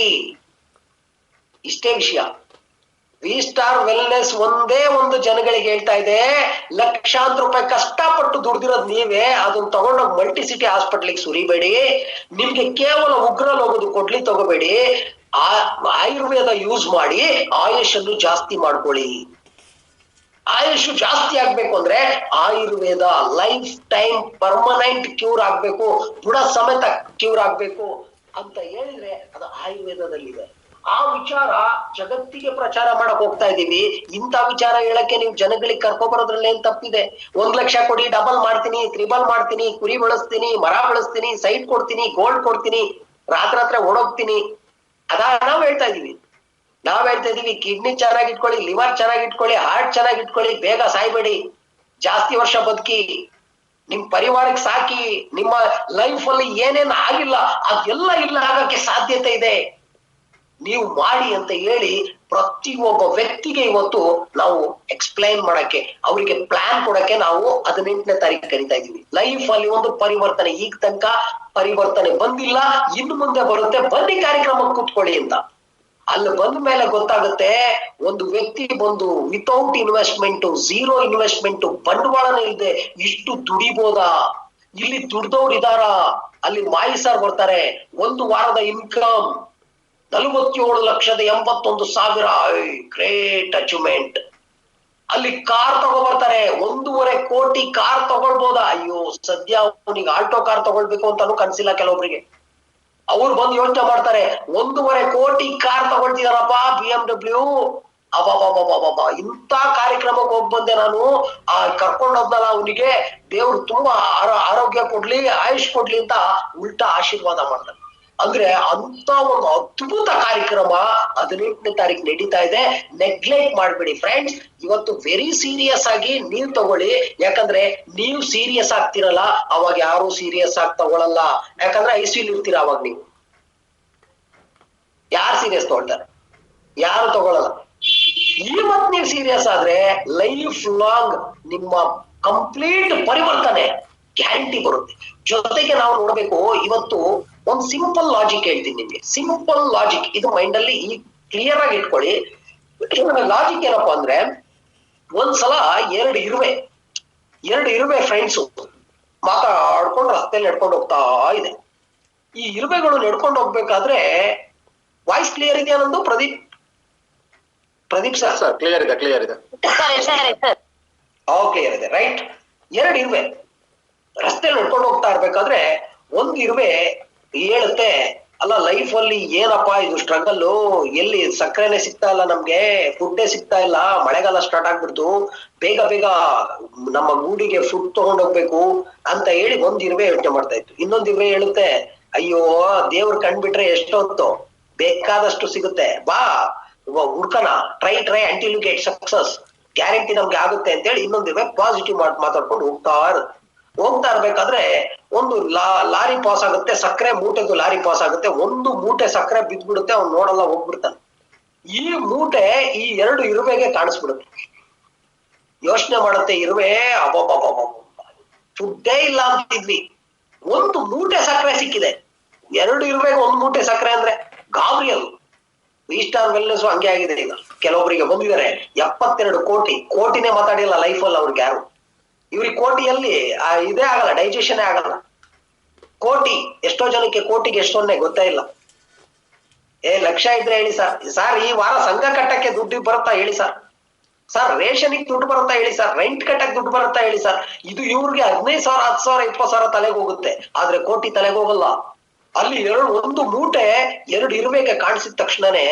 [SPEAKER 1] ಇಷ್ಟೇ ವಿಷಯ. V-Star ವೆಲ್ನೆಸ್ ಒಂದೇ ಒಂದು ಜನಗಳಿಗೆ ಹೇಳ್ತಾ ಇದೆ, ಲಕ್ಷಾಂತರ ರೂಪಾಯಿ ಕಷ್ಟಪಟ್ಟು ದುಡ್ದಿರೋದು ನೀವೇ, ಅದನ್ನ ತಗೊಂಡೋಗಿ ಮಲ್ಟಿಸಿಟಿ ಹಾಸ್ಪಿಟ್ಲಿಗೆ ಸುರಿಬೇಡಿ. ನಿಮ್ಗೆ ಕೇವಲ ಉಗ್ರಲ್ಲಿ ಹೋಗೋದು ಕೊಡ್ಲಿ ತಗೋಬೇಡಿ, ಆಯುರ್ವೇದ ಯೂಸ್ ಮಾಡಿ ಆಯುಷನ್ನು ಜಾಸ್ತಿ ಮಾಡ್ಕೊಳ್ಳಿ. ಆಯುಷ್ ಜಾಸ್ತಿ ಆಗ್ಬೇಕು ಅಂದ್ರೆ Ayurveda life time permanent cure ಆಗ್ಬೇಕು, ಬುಡ ಸಮೇತ ಕ್ಯೂರ್ ಆಗ್ಬೇಕು ಅಂತ ಹೇಳಿದ್ರೆ ಅದು ಆಯುರ್ವೇದದಲ್ಲಿದೆ. ಆ ವಿಚಾರ ಜಗತ್ತಿಗೆ ಪ್ರಚಾರ ಮಾಡಕ್ ಹೋಗ್ತಾ ಇದೀವಿ. ಇಂಥ ವಿಚಾರ ಹೇಳಕ್ಕೆ ನೀವು ಜನಗಳಿಗೆ ಕರ್ಕೊ ಬರೋದ್ರಲ್ಲಿ ಏನ್ ತಪ್ಪಿದೆ? 1 ಲಕ್ಷ ಕೊಡಿ, ಡಬಲ್ ಮಾಡ್ತೀನಿ, ತ್ರಿಬಲ್ ಮಾಡ್ತೀನಿ, ಕುರಿ ಬೆಳೆಸ್ತೀನಿ, ಮರ ಬೆಳೆಸ್ತೀನಿ, ಸೈಟ್ ಕೊಡ್ತೀನಿ, ಗೋಲ್ಡ್ ಕೊಡ್ತೀನಿ, ರಾತ್ರಿ ಓಡೋಗ್ತೀನಿ. ನಾವ್ ಹೇಳ್ತಾ ಇದೀವಿ ಕಿಡ್ನಿ ಚೆನ್ನಾಗಿ ಇಟ್ಕೊಳ್ಳಿ, ಲಿವರ್ ಚೆನ್ನಾಗಿ ಇಟ್ಕೊಳ್ಳಿ, ಹಾರ್ಟ್ ಚೆನ್ನಾಗಿ ಇಟ್ಕೊಳ್ಳಿ, ಬೇಗ ಸಾಯ್ಬೇಡಿ, ಜಾಸ್ತಿ ವರ್ಷ ಬದುಕಿ, ನಿಮ್ ಪರಿವಾರಕ್ಕೆ ಸಾಕಿ, ನಿಮ್ಮ ಲೈಫ್ ಅಲ್ಲಿ ಏನೇನ್ ಆಗಿಲ್ಲ ಅದೆಲ್ಲ ಇಲ್ಲ ಆಗಕ್ಕೆ ಸಾಧ್ಯತೆ ಇದೆ, ನೀವು ಮಾಡಿ ಅಂತ ಹೇಳಿ ಪ್ರತಿಯೊಬ್ಬ ವ್ಯಕ್ತಿಗೆ ಇವತ್ತು ನಾವು ಎಕ್ಸ್ಪ್ಲೈನ್ ಮಾಡಕ್ಕೆ, ಅವರಿಗೆ ಪ್ಲಾನ್ ಕೊಡಕ್ಕೆ ನಾವು 18ನೇ ತಾರೀಕು ಕರೀತಾ ಇದೀವಿ. ಲೈಫ್ ಅಲ್ಲಿ ಒಂದು ಪರಿವರ್ತನೆ, ಈಗ ತನಕ ಪರಿವರ್ತನೆ ಬಂದಿಲ್ಲ, ಇನ್ನು ಮುಂದೆ ಬರುತ್ತೆ, ಬನ್ನಿ ಕಾರ್ಯಕ್ರಮಕ್ಕೆ ಕೂತ್ಕೊಳ್ಳಿ ಅಂತ. ಅಲ್ಲಿ ಬಂದ ಮೇಲೆ ಗೊತ್ತಾಗುತ್ತೆ, ಒಂದು ವ್ಯಕ್ತಿ ಬಂದು ವಿತೌಟ್ ಇನ್ವೆಸ್ಟ್ಮೆಂಟ್, 0 ಇನ್ವೆಸ್ಟ್ಮೆಂಟ್, ಬಂಡವಾಳನೇ ಇದೆ, ಇಷ್ಟು ದುಡಿಬೋದಾ? ಇಲ್ಲಿ ದುಡ್ದವ್ರು ಇದಾರ? ಅಲ್ಲಿ ಮಾಯಿ ಸರ್ ಬರ್ತಾರೆ, 1 ವಾರದ ಇನ್ಕಮ್ 47,81,000, ಗ್ರೇಟ್ ಅಚೀವ್ಮೆಂಟ್. ಅಲ್ಲಿ ಕಾರ್ ತಗೋಬರ್ತಾರೆ, 1.5 ಕೋಟಿ ಕಾರ್ ತಗೊಳ್ಬೋದಾ? ಅಯ್ಯೋ, ಸದ್ಯ ಅವನಿಗೆ ಆಲ್ಟೋ ಕಾರ್ ತಗೊಳ್ಬೇಕು ಅಂತಾನು ಕನ್ಸಿಲ್ಲ ಕೆಲವೊಬ್ರಿಗೆ. ಅವ್ರು ಬಂದು ಯೋಚನೆ ಮಾಡ್ತಾರೆ, 1.5 ಕೋಟಿ ಕಾರ್ ತಗೊಳ್ತಿದಾರಪ್ಪ, BMW. ಅಬಾಬಾಬಾಬಾಬಾ, ಇಂಥ ಕಾರ್ಯಕ್ರಮಕ್ಕೆ ಹೋಗ್ ಬಂದೆ ನಾನು. ಕರ್ಕೊಂಡೋದ್ನಲ್ಲ ಅವನಿಗೆ ದೇವ್ರು ತುಂಬಾ ಆರೋಗ್ಯ ಕೊಡ್ಲಿ, ಆಯುಷ್ ಕೊಡ್ಲಿ ಅಂತ ಉಲ್ಟಾ ಆಶೀರ್ವಾದ ಮಾಡ್ತಾರೆ. ಅಂದ್ರೆ ಅಂತ ಒಂದು ಅದ್ಭುತ ಕಾರ್ಯಕ್ರಮ 18ನೇ ತಾರೀಕು ನಡೀತಾ ಇದೆ. ನೆಗ್ಲೆಕ್ಟ್ ಮಾಡ್ಬೇಡಿ ಫ್ರೆಂಡ್ಸ್. ಇವತ್ತು ವೆರಿ ಸೀರಿಯಸ್ ಆಗಿ ನೀವ್ ತಗೊಳ್ಳಿ, ಯಾಕಂದ್ರೆ ನೀವು ಸೀರಿಯಸ್ ಆಗ್ತಿರಲ್ಲ, ಅವಾಗ ಯಾರು ಸೀರಿಯಸ್ ಆಗಿ ತಗೊಳಲ್ಲ. ಯಾಕಂದ್ರೆ ಐಸಿಲ್ ಇರ್ತೀರ, ಅವಾಗ ನೀವು ಯಾರು ಸೀರಿಯಸ್ ತಗೊಳ್ತಾರೆ? ಯಾರು ತಗೊಳಲ್ಲ. ಇವತ್ ನೀವು ಸೀರಿಯಸ್ ಆದ್ರೆ ಲೈಫ್ ಲಾಂಗ್ ನಿಮ್ಮ ಕಂಪ್ಲೀಟ್ ಪರಿವರ್ತನೆ ಗ್ಯಾರಂಟಿ ಬರುತ್ತೆ. ಜೊತೆಗೆ ನಾವು ನೋಡ್ಬೇಕು, ಇವತ್ತು ಒಂದು ಸಿಂಪಲ್ ಲಾಜಿಕ್ ಹೇಳ್ತೀನಿ ನಿಮ್ಗೆ, ಸಿಂಪಲ್ ಲಾಜಿಕ್, ಇದು ಮೈಂಡ್ ಅಲ್ಲಿ ಈ ಕ್ಲಿಯರ್ ಆಗಿ ಇಟ್ಕೊಳ್ಳಿ. ಲಾಜಿಕ್ ಏನಪ್ಪಾ ಅಂದ್ರೆ, ಒಂದ್ಸಲ ಎರಡು ಇರುವೆ ಫ್ರೆಂಡ್ಸು ಮಾತಾಡ್ಕೊಂಡು ರಸ್ತೆಯಲ್ಲಿ ನಡ್ಕೊಂಡು ಹೋಗ್ತಾ ಇದೆ. ಈ ಇರುವೆಗಳು ನಡ್ಕೊಂಡು ಹೋಗ್ಬೇಕಾದ್ರೆ, ವಾಯ್ಸ್ ಕ್ಲಿಯರ್ ಇದೆಯಾ ನಂದು? ಪ್ರದೀಪ್ ಸರ್
[SPEAKER 2] ಕ್ಲಿಯರ್ ಇದೆ
[SPEAKER 1] ಕ್ಲಿಯರ್ ಇದೆ, ರೈಟ್. ಎರಡು ಇರುವೆ ರಸ್ತೆಯಲ್ಲಿ ನಡ್ಕೊಂಡು ಹೋಗ್ತಾ ಇರ್ಬೇಕಾದ್ರೆ ಒಂದು ಇರುವೆ ಹೇಳುತ್ತೆ, ಅಲ್ಲ ಲೈಫ್ ಅಲ್ಲಿ ಏನಪ್ಪಾ ಇದು ಸ್ಟ್ರಗಲ್ಲು, ಎಲ್ಲಿ ಸಕ್ಕರೆನೆ ಸಿಗ್ತಾ ಇಲ್ಲ ನಮ್ಗೆ, ಫುಡ್ಡೇ ಸಿಗ್ತಾ ಇಲ್ಲ, ಮಳೆಗಾಲ ಸ್ಟಾರ್ಟ್ ಆಗ್ಬಿಡ್ತು, ಬೇಗ ಬೇಗ ನಮ್ಮ ಗೂಡಿಗೆ ಫುಡ್ ತಗೊಂಡೋಗ್ಬೇಕು ಅಂತ ಹೇಳಿ ಒಂದ್ ಇರುವೆ ಯೋಚನೆ ಮಾಡ್ತಾ ಇತ್ತು. ಇನ್ನೊಂದ್ ಇರುವೆ ಹೇಳುತ್ತೆ, ಅಯ್ಯೋ ದೇವ್ರ ಕಂಡ್ಬಿಟ್ರೆ ಎಷ್ಟೊತ್ತು, ಬೇಕಾದಷ್ಟು ಸಿಗುತ್ತೆ, ಬಾ ಹುಡ್ಕನ, try until you get success, guarantee ನಮ್ಗೆ ಆಗುತ್ತೆ ಅಂತ ಹೇಳಿ ಇನ್ನೊಂದ್ ಇರುವೆ ಪಾಸಿಟಿವ್ ಮಾತಾಡ್ಕೊಂಡು ಹೋಗ್ತಾ ಇರ್ಬೇಕಾದ್ರೆ ಒಂದು ಲಾರಿ ಪಾಸ್ ಆಗುತ್ತೆ, ಸಕ್ಕರೆ ಮೂಟೆದು ಲಾರಿ ಪಾಸ್ ಆಗುತ್ತೆ, ಒಂದು ಮೂಟೆ ಸಕ್ಕರೆ ಬಿದ್ದ್ಬಿಡುತ್ತೆ, ಅವ್ನು ನೋಡಲ್ಲ, ಹೋಗ್ಬಿಡ್ತಾನೆ. ಈ ಮೂಟೆ ಈ ಎರಡು ಇರುವೆಗೆ ಕಾಣಿಸ್ಬಿಡುತ್ತೆ. ಯೋಚನೆ ಮಾಡುತ್ತೆ ಇರುವೆ, ಫುಡ್ಡೇ ಇಲ್ಲ ಅಂತಿದ್ವಿ, ಒಂದು ಮೂಟೆ ಸಕ್ಕರೆ ಸಿಕ್ಕಿದೆ. ಎರಡು ಇರುವೆಗೆ ಒಂದು ಮೂಟೆ ಸಕ್ಕರೆ ಅಂದ್ರೆ ಗಾಬರಿ. ಅದು ಸ್ಟಾರ್ ವೆಲ್ನೆಸ್ ಹಂಗೆ ಆಗಿದೆ. ಈಗ ಕೆಲವೊಬ್ಬರಿಗೆ ಬಂದಿದ್ದಾರೆ 72 ಕೋಟಿನೇ ಮಾತಾಡಿಲ್ಲ ಲೈಫಲ್ಲಿ ಅವ್ರಿಗೆ ಯಾರು. ಇವ್ರಿಗೆ ಕೋಟಿಯಲ್ಲಿ ಇದೇ ಆಗಲ್ಲ, ಡೈಜೆಷನ್ ಆಗಲ್ಲ. ಕೋಟಿ ಎಷ್ಟೋ ಜನಕ್ಕೆ ಕೋಟಿಗೆ ಎಷ್ಟೊನ್ನೆ ಗೊತ್ತೇ ಇಲ್ಲ. ಲಕ್ಷ ಇದ್ರೆ ಹೇಳಿ ಸರ್ ಈ ವಾರ ಸಂಘ ಕಟ್ಟಕ್ಕೆ ದುಡ್ಡು ಬರುತ್ತಾ ಹೇಳಿ ಸರ್ ರೇಷನ್ಗೆ ದುಡ್ಡು ಬರುತ್ತಾ ಹೇಳಿ ಸರ್, ರೆಂಟ್ ಕಟ್ಟಕ್ಕೆ ದುಡ್ಡು ಬರುತ್ತಾ ಹೇಳಿ ಸರ್. ಇದು ಇವ್ರಿಗೆ 15,000 10,000 20,000 ತಲೆಗೆ ಹೋಗುತ್ತೆ, ಆದ್ರೆ ಕೋಟಿ ತಲೆಗೆ ಹೋಗಲ್ಲ. ಅಲ್ಲಿ ಒಂದು ಮೂಟೆ ಎರಡು ಇರುವೆಗೆ ಕಾಣಿಸಿದ ತಕ್ಷಣನೇ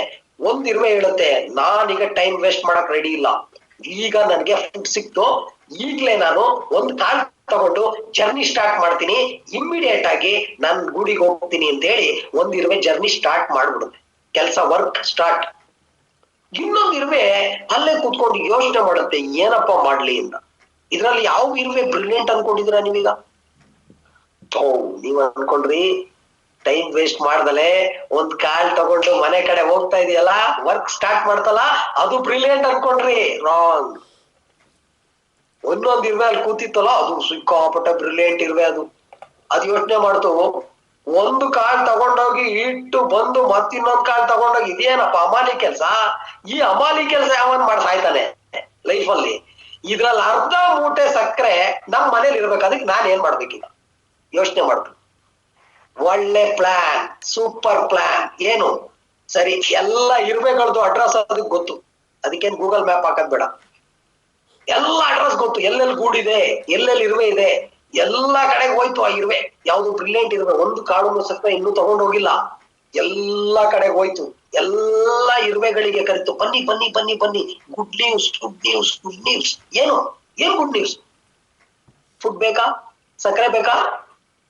[SPEAKER 1] ಒಂದ್ ಇರುವೆ ಹೇಳುತ್ತೆ, ನಾನೀಗ ಟೈಮ್ ವೇಸ್ಟ್ ಮಾಡಕ್ ರೆಡಿ ಇಲ್ಲ, ಈಗ ನನ್ಗೆ ಫುಡ್ ಸಿಕ್ತು, ಈಗ್ಲೇ ನಾನು ಒಂದು ಕಾಲ್ ತಗೊಂಡು ಜರ್ನಿ ಸ್ಟಾರ್ಟ್ ಮಾಡ್ತೀನಿ, ಇಮ್ಮಿಡಿಯೇಟ್ ಆಗಿ ನಾನು ಗೂಡಿಗೆ ಹೋಗ್ತೀನಿ ಅಂತ ಹೇಳಿ ಒಂದ್ ಇರುವೆ ಜರ್ನಿ ಸ್ಟಾರ್ಟ್ ಮಾಡ್ಬಿಡುತ್ತೆ, ಕೆಲಸ ವರ್ಕ್ ಸ್ಟಾರ್ಟ್. ಇನ್ನೊಂದ್ ಇರುವೆ ಅಲ್ಲೇ ಕೂತ್ಕೊಂಡು ಯೋಚನೆ ಮಾಡುತ್ತೆ, ಏನಪ್ಪಾ ಮಾಡ್ಲಿ ಅಂತ. ಇದ್ರಲ್ಲಿ ಯಾವ ಇರುವೆ ಬ್ರಿಲಿಯಂಟ್ ಅನ್ಕೊಂಡಿದ್ರ ನೀವೀಗ? ನೀವ್ ಅನ್ಕೊಂಡ್ರಿ ಟೈಮ್ ವೇಸ್ಟ್ ಮಾಡ್ದಲೆ ಒಂದ್ ಕಾಲ್ ತಗೊಂಡು ಮನೆ ಕಡೆ ಹೋಗ್ತಾ ಇದೆಯಲ್ಲ, ವರ್ಕ್ ಸ್ಟಾರ್ಟ್ ಮಾಡ್ತಲ್ಲ, ಅದು ಬ್ರಿಲಿಯಂಟ್ ಅನ್ಕೊಂಡ್ರಿ. ರಾಂಗ್. ಒಂದೊಂದ್ ಇರುವೆ ಅಲ್ಲಿ ಕೂತಿತ್ತಲ್ಲ, ಅದು ಸಿಕ್ಕಾಪಟ್ಟ ಬ್ರಿಲಿಯಂಟ್ ಇರುವೆ. ಅದು ಯೋಚನೆ ಮಾಡ್ತು, ಒಂದು ಕಾಲ್ ತಗೊಂಡೋಗಿ ಇಟ್ಟು ಬಂದು ಮತ್ತಿನ್ನೊಂದ್ ಕಾಲ್ ತಗೊಂಡೋಗಿ ಇದೇನಪ್ಪ ಅಮಾಲಿ ಕೆಲ್ಸ, ಈ ಅಮಾಲಿ ಕೆಲ್ಸ ಯಾವನ್ ಮಾಡ್ಸಾಯ್ತಾನೆ ಲೈಫಲ್ಲಿ. ಇದ್ರಲ್ಲಿ ಅರ್ಧ ಮೂಟೆ ಸಕ್ಕರೆ ನಮ್ ಮನೇಲಿ ಇರ್ಬೇಕು, ಅದಕ್ಕೆ ನಾನ್ ಏನ್ ಮಾಡ್ಬೇಕೀಗ ಯೋಚನೆ ಮಾಡ್ತು. ಒಳ್ಳೆ ಪ್ಲಾನ್, ಸೂಪರ್ ಪ್ಲಾನ್. ಏನು ಸರಿ, ಎಲ್ಲ ಇರುವೆಗಳದ್ದು ಅಡ್ರೆಸ್ ಅದಕ್ಕೆ ಗೊತ್ತು, ಅದಕ್ಕೇನ್ ಗೂಗಲ್ ಮ್ಯಾಪ್ ಹಾಕದ್ ಬೇಡ, ಎಲ್ಲ ಅಡ್ರೆಸ್ ಗೊತ್ತು, ಎಲ್ಲೆಲ್ಲಿ ಗೂಡಿದೆ, ಎಲ್ಲೆಲ್ಲಿ ಇರುವೆ ಇದೆ, ಎಲ್ಲಾ ಕಡೆಗೆ ಹೋಯ್ತು ಆ ಇರುವೆ. ಯಾವ್ದು ಬ್ರಿಲಿಯಂಟ್ ಇರುವೆ, ಒಂದು ಕಾಳು ಸಕ್ಕರೆ ಇನ್ನೂ ತಗೊಂಡೋಗಿಲ್ಲ, ಎಲ್ಲಾ ಕಡೆಗೆ ಹೋಯ್ತು. ಎಲ್ಲಾ ಇರುವೆಗಳಿಗೆ ಕರಿತು, ಬನ್ನಿ ಬನ್ನಿ ಬನ್ನಿ ಬನ್ನಿ, good news good news good news. ಏನು ಗುಡ್ ನ್ಯೂಸ್? ಫುಡ್ ಬೇಕಾ, ಸಕ್ಕರೆ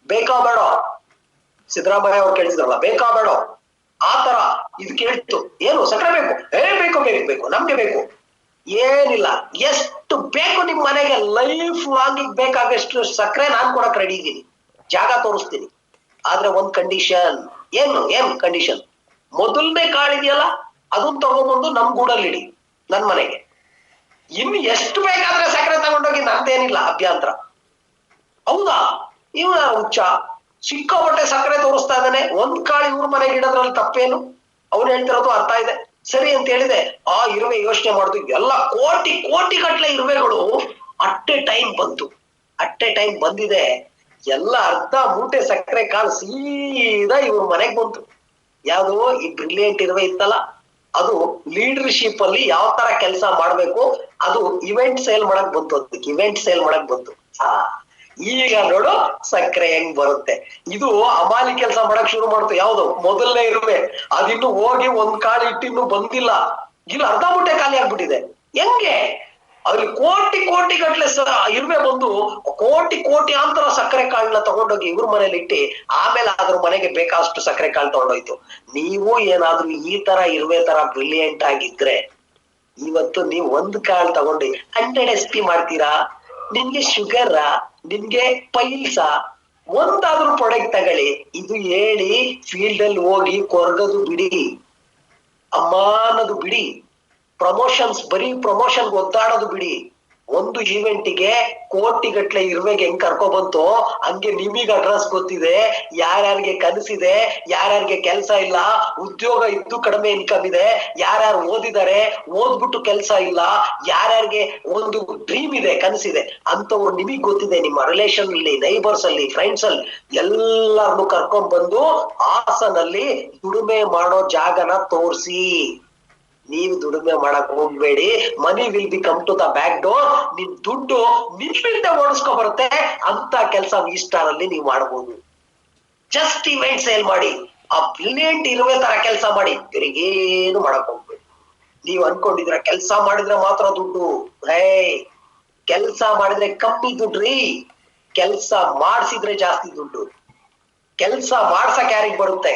[SPEAKER 1] ಬೇಕಾ ಬೇಡ? ಸಿದ್ದರಾಮಯ್ಯ ಅವ್ರು ಕೇಳಿದ್ರಲ್ಲ, ಬೇಕಾ ಬೇಡ ಆ ತರ ಇದು ಕೇಳ್ತು. ಏನು ಸಕ್ಕರೆ ಬೇಕು? ಬೇಕು ಬೇಕು ಬೇಕು, ನಮ್ಗೆ ಬೇಕು. ಏನಿಲ್ಲ, ಎಷ್ಟು ಬೇಕು ನಿಮ್ ಮನೆಗೆ ಲೈಫ್ ಲಾಂಗ್ ಬೇಕಾಗಷ್ಟು ಸಕ್ಕರೆ ನಾನ್ ಕೊಡಕ್ ರೆಡಿ ಇದ್ದೀನಿ, ಜಾಗ ತೋರಿಸ್ತೀನಿ. ಆದ್ರೆ ಒಂದ್ ಕಂಡೀಷನ್. ಏನ್ ಕಂಡೀಷನ್? ಮೊದಲನೇ ಕಾಳಿದೆಯಲ್ಲ ಅದನ್ನ ತಗೊಂಡ್ಬಂದು ನಮ್ ಗೂಡಲ್ಲಿ ಇಡಿ, ನನ್ ಮನೆಗೆ. ಇನ್ನು ಎಷ್ಟು ಬೇಕಾದ್ರೆ ಸಕ್ಕರೆ ತಗೊಂಡೋಗಿ, ನಂದೇನಿಲ್ಲ ಅಭ್ಯಂತರ. ಹೌದಾ? ಇವನ ಹುಚ್ಚ, ಸಿಕ್ಕಾಪಟ್ಟೆ ಸಕ್ಕರೆ ತೋರಿಸ್ತಾ ಇದ್ದಾನೆ, ಒಂದ್ ಕಾಳು ಇವ್ರ ಮನೆಗೆ ಇಡೋದ್ರಲ್ಲಿ ತಪ್ಪೇನು? ಅವ್ನು ಹೇಳ್ತಿರೋದು ಅರ್ಥ ಇದೆ, ಸರಿ ಅಂತ ಹೇಳಿದೆ. ಆ ಇರುವೆ ಯೋಚನೆ ಮಾಡುದು, ಎಲ್ಲ ಕೋಟಿ ಗಟ್ಲೆ ಇರುವೆಗಳು ಅಟ್ಟೆ ಟೈಮ್ ಬಂದಿದೆ, ಎಲ್ಲ ಅರ್ಧ ಮೂಟೆ ಸಕ್ಕರೆ ಕಾಳು ಸೀದಾ ಇವ್ರ ಮನೆಗ್ ಬಂತು. ಯಾವುದು ಈ ಬ್ರಿಲಿಯಂಟ್ ಇರುವೆ ಇತ್ತಲ್ಲ, ಅದು ಲೀಡರ್ಶಿಪ್ ಅಲ್ಲಿ ಯಾವ ತರ ಕೆಲಸ ಮಾಡ್ಬೇಕು, ಅದು ಇವೆಂಟ್ ಸೇಲ್ ಮಾಡಕ್ ಬಂತು, ಅದಕ್ಕೆ ಇವೆಂಟ್ ಸೇಲ್ ಮಾಡಕ್ ಬಂತು. ಈಗ ನೋಡು ಸಕ್ಕರೆ ಹೆಂಗ್ ಬರುತ್ತೆ. ಇದು ಅಮಾಲಿ ಕೆಲಸ ಮಾಡಕ್ ಶುರು ಮಾಡ್ತು. ಯಾವ್ದು? ಮೊದಲನೇ ಇರುವೆ. ಅದಿನ್ನು ಹೋಗಿ ಒಂದ್ ಕಾಳು ಇಟ್ಟಿನ್ನು ಬಂದಿಲ್ಲ, ಇಲ್ಲಿ ಅರ್ಧ ಮೂಟೆ ಖಾಲಿ ಆಗ್ಬಿಟ್ಟಿದೆ. ಹೆಂಗೆ? ಅಲ್ಲಿ ಕೋಟಿ ಗಟ್ಲೆ ಇರುವೆ ಬಂದು ಕೋಟಿ ಅಂತರ ಸಕ್ಕರೆ ಕಾಳನ್ನ ತಗೊಂಡೋಗಿ ಇವ್ರ ಮನೇಲಿ ಇಟ್ಟಿ, ಆಮೇಲೆ ಅದ್ರ ಮನೆಗೆ ಬೇಕಾದಷ್ಟು ಸಕ್ಕರೆ ಕಾಳು ತಗೊಂಡೋಯ್ತು. ನೀವು ಏನಾದ್ರೂ ಈ ತರ ಇರುವೆ ತರ ಬ್ರಿಲಿಯಂಟ್ ಆಗಿದ್ರೆ, ಇವತ್ತು ನೀವು ಒಂದ್ ಕಾಳು ತಗೊಂಡು 100 SP ಮಾಡ್ತೀರಾ? ನಿನ್ಗೆ ಶುಗರ, ನಿನ್ಗೆ ಪೈಲ್ಸ, ಒಂದಾದ್ರೂ ಪ್ರಾಡಕ್ಟ್ ತಗೊಳ್ಳಿ. ಇದು ಹೇಳಿ ಫೀಲ್ಡ್ ಅಲ್ಲಿ ಹೋಗಿ ಕೊರ್ಗದು ಬಿಡಿ, ಅಮ್ಮ ಅನ್ನೋದು ಬಿಡಿ. ಪ್ರಮೋಷನ್ಸ್ ಬರೀ ಪ್ರಮೋಷನ್ ಒದ್ದಾಡೋದು ಬಿಡಿ, ಒಂದು ಈವೆಂಟಿಗೆ ಕೋಟಿಗಟ್ಲೆ ಇರುವೆಗೆ ಹೆಂಗ್ ಕರ್ಕೊ ಬಂತು ಹಂಗೆ ನಿಮಗ್ ಅಡ್ರೆಸ್ ಗೊತ್ತಿದೆ, ಯಾರ್ಯಾರಿಗೆ ಕನಸಿದೆ, ಯಾರ್ಯಾರಿಗೆ ಕೆಲಸ ಇಲ್ಲ, ಉದ್ಯೋಗ ಇದ್ದು ಕಡಿಮೆ ಇನ್ಕಮ್ ಇದೆ, ಯಾರ್ಯಾರು ಓದಿದ್ದಾರೆ ಓದ್ಬಿಟ್ಟು ಕೆಲಸ ಇಲ್ಲ, ಯಾರ್ಯಾರಿಗೆ ಒಂದು ಡ್ರೀಮ್ ಇದೆ ಕನಸಿದೆ ಅಂತವ್ರು ನಿಮಗ್ ಗೊತ್ತಿದೆ. ನಿಮ್ಮ ರಿಲೇಷನ್ ಅಲ್ಲಿ, ನೈಬರ್ಸ್ ಅಲ್ಲಿ, ಫ್ರೆಂಡ್ಸ್ ಅಲ್ಲಿ ಎಲ್ಲಾರನ್ನು ಕರ್ಕೊಂಡ್ ಬಂದು ಹಾಸನಲ್ಲಿ ದುಡಿಮೆ ಮಾಡೋ ಜಾಗನ ತೋರಿಸಿ. ನೀವು ದುಡಿಮೆ ಮಾಡಕ್ ಹೋಗ್ಬೇಡಿ. Money will be come to the back door. ನಿಮ್ ದುಡ್ಡು ನಿಮ್ಮಿಂದ ಓಡಿಸ್ಕೊ ಬರುತ್ತೆ. ಅಂತ ಕೆಲಸ V-Star ಅಲ್ಲಿ ನೀವು ಮಾಡಬಹುದು. ಜಸ್ಟ್ ಇವೆಂಟ್ ಸೇಲ್ ಮಾಡಿ, ಆ ಬ್ರಿಲಿಯಂಟ್ ಇರುವೆ ತರ ಕೆಲಸ ಮಾಡಿ, ತಿರುಗೇನು ಮಾಡಕ್ ಹೋಗ್ಬೇಡಿ. ನೀವ್ ಅನ್ಕೊಂಡಿದ್ರ ಕೆಲಸ ಮಾಡಿದ್ರೆ ಮಾತ್ರ ದುಡ್ಡು. ಕೆಲಸ ಮಾಡಿದ್ರೆ ಕಮ್ಮಿ ದುಡ್ಡ್ರಿ, ಕೆಲಸ ಮಾಡ್ಸಿದ್ರೆ ಜಾಸ್ತಿ ದುಡ್ಡು. ಕೆಲಸ ಮಾಡ್ಸಕ್ ಯಾರಿಗ್ ಬರುತ್ತೆ,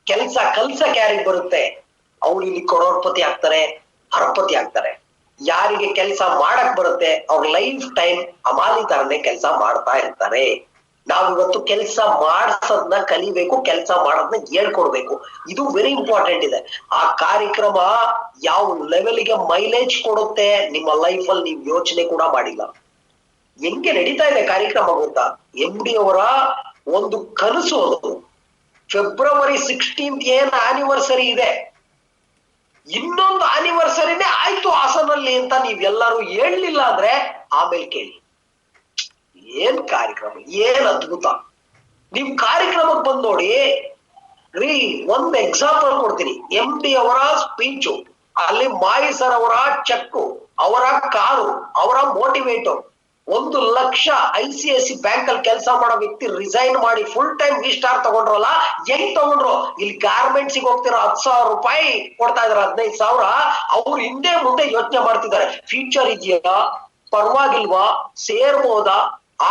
[SPEAKER 1] ಕೆಲಸ ಕಲ್ಸಕ್ ಯಾರಿಗ್ ಬರುತ್ತೆ? ಅವ್ರು ಇಲ್ಲಿ ಕರೋಡ್ಪತಿ ಆಗ್ತಾರೆ, ಅರಬಪತಿ ಆಗ್ತಾರೆ. ಯಾರಿಗೆ ಕೆಲಸ ಮಾಡಕ್ ಬರುತ್ತೆ ಅವ್ರ ಲೈಫ್ ಟೈಮ್ ಅಮಾಲಿ ತರನೇ ಕೆಲಸ ಮಾಡ್ತಾ ಇರ್ತಾರೆ. ನಾವಿವತ್ತು ಕೆಲಸ ಮಾಡ್ಸೋದನ್ನ ಕಲಿಬೇಕು, ಕೆಲಸ ಮಾಡೋದನ್ನ ಹೇಳ್ಕೊಡ್ಬೇಕು. ಇದು ವೆರಿ ಇಂಪಾರ್ಟೆಂಟ್ ಇದೆ. ಆ ಕಾರ್ಯಕ್ರಮ ಯಾವ ಲೆವೆಲ್ಗೆ ಮೈಲೇಜ್ ಕೊಡುತ್ತೆ ನಿಮ್ಮ ಲೈಫ್ ಅಲ್ಲಿ ನೀವು ಯೋಚನೆ ಕೂಡ ಮಾಡಿಲ್ಲ. ಹೆಂಗೆ ನಡೀತಾ ಇದೆ ಕಾರ್ಯಕ್ರಮ ಗೊತ್ತಾ? MD ಅವರ ಒಂದು ಕನಸು ಅದು. February 16th ಏನ್ ಆನಿವರ್ಸರಿ ಇದೆ, ಇನ್ನೊಂದು ಆನಿವರ್ಸರಿನೇ ಆಯ್ತು ಹಾಸನಲ್ಲಿ ಅಂತ ನೀವೆಲ್ಲರೂ ಹೇಳಲಿಲ್ಲ ಅಂದ್ರೆ ಆಮೇಲೆ ಕೇಳಿ. ಏನ್ ಕಾರ್ಯಕ್ರಮ, ಏನ್ ಅದ್ಭುತ! ನಿಮ್ ಕಾರ್ಯಕ್ರಮಕ್ಕೆ ಬಂದ್ ನೋಡಿ ರೀ. ಒಂದ್ ಎಕ್ಸಾಂಪಲ್ ಕೊಡ್ತೀನಿ. MD ಅವರ ಸ್ಪೀಚು, ಅಲ್ಲಿ ಮಾಯಿ ಸರ್ ಅವರ ಚೆಕ್ಕು, ಅವರ ಕಾರು, ಅವರ ಮೋಟಿವೇಟು. 1 ಲಕ್ಷ ICICI ಬ್ಯಾಂಕ್ ಅಲ್ಲಿ ಕೆಲಸ ಮಾಡೋ ವ್ಯಕ್ತಿ ರಿಸೈನ್ ಮಾಡಿ ಫುಲ್ ಟೈಮ್ V-Star ತಗೊಂಡ್ರಲ್ಲ, ಹೆಂಗ್ ತಗೊಂಡ್ರು? ಇಲ್ಲಿ ಗಾರ್ಮೆಂಟ್ಸ್ ಹೋಗ್ತಿರೋ 10,000 ರೂಪಾಯಿ ಕೊಡ್ತಾ ಇದಾರೆ, 15,000. ಅವ್ರು ಹಿಂದೆ ಮುಂದೆ ಯೋಚನೆ ಮಾಡ್ತಿದ್ದಾರೆ, ಫ್ಯೂಚರ್ ಇದೆಯಾ, ಪರವಾಗಿಲ್ವಾ, ಸೇರ್ಬೋದಾ,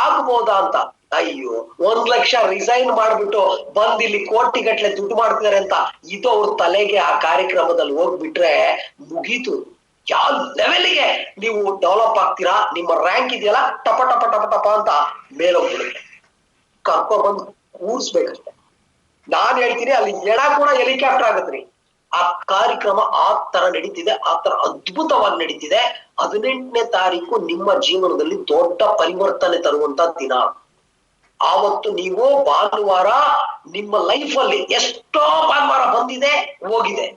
[SPEAKER 1] ಆಗ್ಬೋದಾ ಅಂತ. ಅಯ್ಯೋ, 1 ಲಕ್ಷ ರಿಸೈನ್ ಮಾಡ್ಬಿಟ್ಟು ಬಂದ್ ಇಲ್ಲಿ ಕೋಟಿಗಟ್ಲೆ ದುಡ್ಡು ಮಾಡ್ತಿದ್ದಾರೆ ಅಂತ ಇದು ಅವ್ರ ತಲೆಗೆ ಆ ಕಾರ್ಯಕ್ರಮದಲ್ಲಿ ಹೋಗ್ಬಿಟ್ರೆ ಮುಗೀತು. ಯಾವ ಲೆವೆಲ್ಗೆ ನೀವು ಡೆವಲಪ್ ಆಗ್ತೀರಾ, ನಿಮ್ಮ ರ್ಯಾಂಕ್ ಇದೆಯಲ್ಲ ಟಪ ಟಪ ಟಪ ಟಪ ಅಂತ ಮೇಲೋಗ್ಬಿಡುತ್ತೆ. ಕರ್ಕೊ ಬಂದು ಕೂರ್ಸ್ಬೇಕಷ್ಟೆ. ನಾನ್ ಹೇಳ್ತೀನಿ, ಅಲ್ಲಿ ಎಣ ಕೂಡ ಹೆಲಿಕಾಪ್ಟರ್ ಆಗತ್ರಿ. ಆ ಕಾರ್ಯಕ್ರಮ ಆ ತರ ನಡೀತಿದೆ, ಆ ತರ ಅದ್ಭುತವಾಗಿ ನಡೀತಿದೆ. 18ನೇ ತಾರೀಕು ನಿಮ್ಮ ಜೀವನದಲ್ಲಿ ದೊಡ್ಡ ಪರಿವರ್ತನೆ ತರುವಂತ ದಿನ. ಆವತ್ತು ನೀವು ಭಾನುವಾರ ನಿಮ್ಮ ಲೈಫ್ ಅಲ್ಲಿ ಎಷ್ಟೋ ಭಾನುವಾರ ಬಂದಿದೆ ಹೋಗಿದೆ,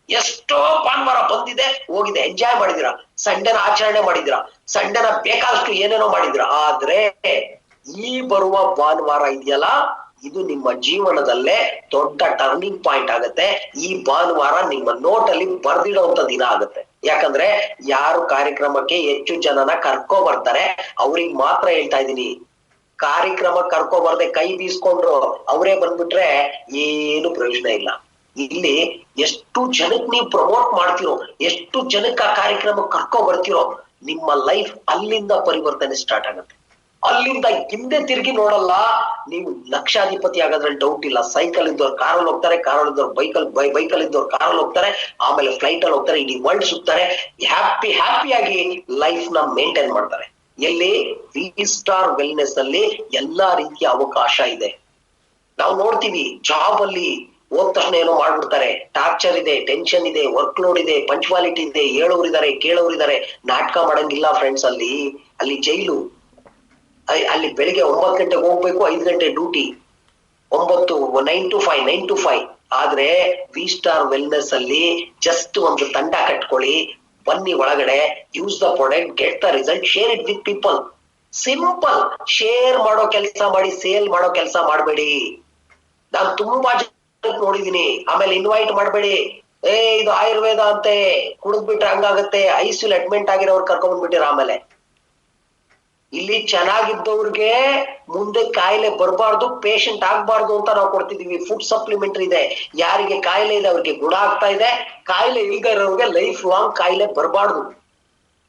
[SPEAKER 1] ಎಷ್ಟೋ ಭಾನುವಾರ ಬಂದಿದೆ ಹೋಗಿದೆ, ಎಂಜಾಯ್ ಮಾಡಿದಿರ, ಸಂಡೆನ ಆಚರಣೆ ಮಾಡಿದಿರ, ಸಂಡೆನ ಬೇಕಾದಷ್ಟು ಏನೇನೋ ಮಾಡಿದಿರ. ಆದ್ರೆ ಈ ಬರುವ ಭಾನುವಾರ ಇದೆಯಲ್ಲ, ಇದು ನಿಮ್ಮ ಜೀವನದಲ್ಲೇ ದೊಡ್ಡ ಟರ್ನಿಂಗ್ ಪಾಯಿಂಟ್ ಆಗತ್ತೆ. ಈ ಭಾನುವಾರ ನಿಮ್ಮ ನೋಟಲ್ಲಿ ಬರ್ದಿಡೋಂತ ದಿನ ಆಗುತ್ತೆ. ಯಾಕಂದ್ರೆ ಯಾರು ಕಾರ್ಯಕ್ರಮಕ್ಕೆ ಹೆಚ್ಚು ಜನನ ಕರ್ಕೊ ಬರ್ತಾರೆ ಅವ್ರಿಗೆ ಮಾತ್ರ ಹೇಳ್ತಾ ಇದ್ದೀನಿ. ಕಾರ್ಯಕ್ರಮ ಕರ್ಕೊ ಬರ್ದೆ ಕೈ ಬೀಸ್ಕೊಂಡ್ರು ಅವರೇ ಬಂದ್ಬಿಟ್ರೆ ಏನು ಪ್ರಯೋಜನ ಇಲ್ಲ. ಇಲ್ಲಿ ಎಷ್ಟು ಜನಕ್ಕೆ ನೀವು ಪ್ರಮೋಟ್ ಮಾಡ್ತಿರೋ, ಎಷ್ಟು ಜನಕ್ಕೆ ಆ ಕಾರ್ಯಕ್ರಮ ಕರ್ಕೊ ಬರ್ತಿರೋ, ನಿಮ್ಮ ಲೈಫ್ ಅಲ್ಲಿಂದ ಪರಿವರ್ತನೆ ಸ್ಟಾರ್ಟ್ ಆಗುತ್ತೆ. ಅಲ್ಲಿಂದ ಹಿಂದೆ ತಿರುಗಿ ನೋಡಲ್ಲ. ನೀವು ಲಕ್ಷಾಧಿಪತಿ ಆಗೋದ್ರಲ್ಲಿ ಡೌಟ್ ಇಲ್ಲ. ಸೈಕಲ್ ಇದ್ದವ್ರು ಕಾರಲ್ಲಿ ಹೋಗ್ತಾರೆ, ಕಾರಲ್ಲಿ ಇದ್ದವ್ರು ಬೈಕಲ್ಲಿ ಇದ್ದವ್ರು ಕಾರಲ್ಲಿ ಹೋಗ್ತಾರೆ, ಆಮೇಲೆ ಫ್ಲೈಟ್ ಅಲ್ಲಿ ಹೋಗ್ತಾರೆ, ಇಡೀ ವರ್ಲ್ಡ್ ಸುತ್ತಾರೆ, ಹ್ಯಾಪಿಯಾಗಿ ಲೈಫ್ ನ ಮೇಂಟೈನ್ ಮಾಡ್ತಾರೆ. ಎಲ್ಲಿ? V-Star ವೆಲ್ನೆಸ್ ಅಲ್ಲಿ ಎಲ್ಲಾ ರೀತಿಯ ಅವಕಾಶ ಇದೆ. ನಾವು ನೋಡ್ತೀವಿ, ಜಾಬ್ ಅಲ್ಲಿ ಹೋದ ತಕ್ಷಣ ಏನೋ ಮಾಡ್ಬಿಡ್ತಾರೆ, ಟಾರ್ಚರ್ ಇದೆ, ಟೆನ್ಷನ್ ಇದೆ, ವರ್ಕ್ ಲೋಡ್ ಇದೆ, ಪಂಚುವಾಲಿಟಿ ಇದೆ, ಹೇಳೋರಿದ್ದಾರೆ ಕೇಳೋರಿದ್ದಾರೆ. ನಾಟಕ ಮಾಡಂಗಿಲ್ಲ ಫ್ರೆಂಡ್ಸ್. ಅಲ್ಲಿ ಜೈಲು. ಅಲ್ಲಿ ಬೆಳಿಗ್ಗೆ 9 ಗಂಟೆಗೆ ಹೋಗ್ಬೇಕು, 5 ಗಂಟೆ ಡ್ಯೂಟಿ, 9 to 5. ಆದ್ರೆ V-Star ವೆಲ್ನೆಸ್ ಅಲ್ಲಿ ಜಸ್ಟ್ ಒಂದು ತಂಡ ಕಟ್ಕೊಳ್ಳಿ, ಬನ್ನಿ ಒಳಗಡೆ, use the product, get the result, share it with people. Simple. Share ಮಾಡೋ ಕೆಲಸ ಮಾಡಿ, ಸೇಲ್ ಮಾಡೋ ಕೆಲಸ ಮಾಡಬೇಡಿ. ನಾನು ತುಂಬಾ ಜನ ನೋಡಿದೀನಿ. ಆಮೇಲೆ ಇನ್ವೈಟ್ ಮಾಡಬೇಡಿ. ಇದು ಆಯುರ್ವೇದ ಅಂತೆ, ಕುಡಿದ್ಬಿಟ್ರೆ ಹಂಗಾಗತ್ತೆ, ICU ಅಡ್ಮಿಟ್ ಆಗಿರೋರು ಕರ್ಕೊಂಡ್ಬಿಟ್ಟಿರ. ಆಮೇಲೆ ಇಲ್ಲಿ ಚೆನ್ನಾಗಿದ್ದವ್ರಿಗೆ ಮುಂದೆ ಕಾಯಿಲೆ ಬರಬಾರ್ದು, ಪೇಷಂಟ್ ಆಗ್ಬಾರ್ದು ಅಂತ ನಾವು ಕೊಡ್ತಿದೀವಿ. ಫುಡ್ ಸಪ್ಲಿಮೆಂಟರಿ ಇದೆ. ಯಾರಿಗೆ ಕಾಯಿಲೆ ಇದೆ ಅವ್ರಿಗೆ ಗುಣ ಆಗ್ತಾ ಇದೆ, ಕಾಯಿಲೆ ಇಲ್ದೇ ಇರೋರಿಗೆ ಲೈಫ್ ಲಾಂಗ್ ಕಾಯಿಲೆ ಬರಬಾರ್ದು.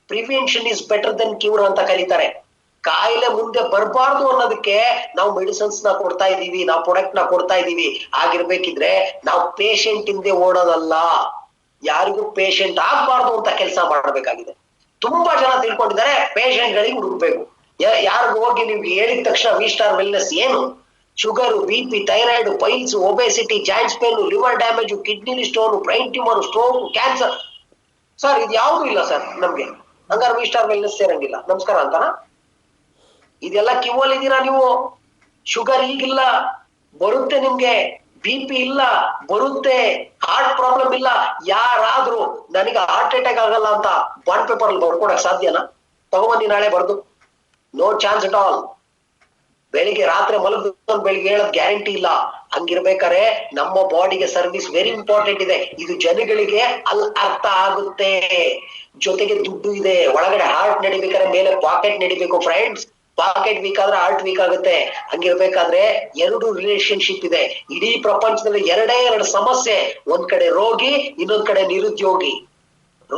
[SPEAKER 1] Prevention is better then cure ಅಂತ ಕರೀತಾರೆ. ಕಾಯಿಲೆ ಮುಂದೆ ಬರಬಾರ್ದು ಅನ್ನೋದಕ್ಕೆ ನಾವು ಮೆಡಿಸಿನ್ಸ್ ನ ಕೊಡ್ತಾ ಇದೀವಿ, ನಾವು ಪ್ರಾಡಕ್ಟ್ ನ ಕೊಡ್ತಾ ಇದೀವಿ. ಆಗಿರ್ಬೇಕಿದ್ರೆ ನಾವು ಪೇಷಂಟ್ ಹಿಂದೆ ಓಡೋದಲ್ಲ, ಯಾರಿಗೂ ಪೇಷಂಟ್ ಆಗ್ಬಾರ್ದು ಅಂತ ಕೆಲಸ ಮಾಡಬೇಕಾಗಿದೆ. ತುಂಬಾ ಜನ ತಿಳ್ಕೊಂಡಿದ್ದಾರೆ ಪೇಷಂಟ್ ಗಳಿಗೆ ಹುಡುಕ್ಬೇಕು. ಯಾರಿಗೂ ಹೋಗಿ ನೀವು ಹೇಳಿದ ತಕ್ಷಣ V-Star ವೆಲ್ನೆಸ್ ಏನು? Sugar, BP, thyroid, piles, obesity, joints pain, liver damage, kidney stone, brain tumour, stroke, cancer, sir ಇದು ಯಾವ್ದು ಇಲ್ಲ ಸರ್ ನಮ್ಗೆ, ಹಂಗಾರೆ ವಿ ಸ್ಟಾರ್ ವೆಲ್ನೆಸ್ ಸೇರಂಗಿಲ್ಲ ನಮಸ್ಕಾರ ಅಂತಾನ? ಇದೆಲ್ಲ ಕಿವಲ್ ಇದ್ದೀರಾ ನೀವು. ಶುಗರ್ ಈಗಿಲ್ಲ, ಬರುತ್ತೆ ನಿಮ್ಗೆ. BP ಇಲ್ಲ, ಬರುತ್ತೆ. ಹಾರ್ಟ್ ಪ್ರಾಬ್ಲಮ್ ಇಲ್ಲ. ಯಾರಾದ್ರೂ ನನಗೆ ಹಾರ್ಟ್ ಅಟ್ಯಾಕ್ ಆಗಲ್ಲ ಅಂತ ಬಾಂಡ್ ಪೇಪರ್ ಅಲ್ಲಿ ಬರ್ಕೊಡಕ್ ಸಾಧ್ಯನಾ? ತಗೊಂಬಂದಿ ನಾಳೆ ಬರ್ದು. No chance at all. ಬೆಳಿಗ್ಗೆ ರಾತ್ರಿ ಮಲಗಿದ ಬೆಳಿಗ್ಗೆ ಹೇಳೋದ್ ಗ್ಯಾರಂಟಿ ಇಲ್ಲ. ಹಂಗಿರ್ಬೇಕಾರೆ ನಮ್ಮ ಬಾಡಿಗೆ ಸರ್ವಿಸ್ ವೆರಿ ಇಂಪಾರ್ಟೆಂಟ್ ಇದೆ. ಇದು ಜನಗಳಿಗೆ ಅಲ್ಲಿ ಅರ್ಥ ಆಗುತ್ತೆ. ಜೊತೆಗೆ ದುಡ್ಡು ಇದೆ ಒಳಗಡೆ. ಹಾರ್ಟ್ ನಡಿಬೇಕಾದ್ರೆ ಮೇಲೆ ಪಾಕೆಟ್ ನಡಿಬೇಕು ಫ್ರೆಂಡ್ಸ್. ಪಾಕೆಟ್ ವೀಕ್ ಆದ್ರೆ ಹಾರ್ಟ್ ವೀಕ್ ಆಗುತ್ತೆ. ಹಂಗಿರ್ಬೇಕಾದ್ರೆ ಎರಡು ರಿಲೇಶನ್ಶಿಪ್ ಇದೆ. ಇಡೀ ಪ್ರಪಂಚದಲ್ಲಿ ಎರಡು ಸಮಸ್ಯೆ. ಒಂದ್ ಕಡೆ ರೋಗಿ, ಇನ್ನೊಂದ್ ಕಡೆ ನಿರುದ್ಯೋಗಿ.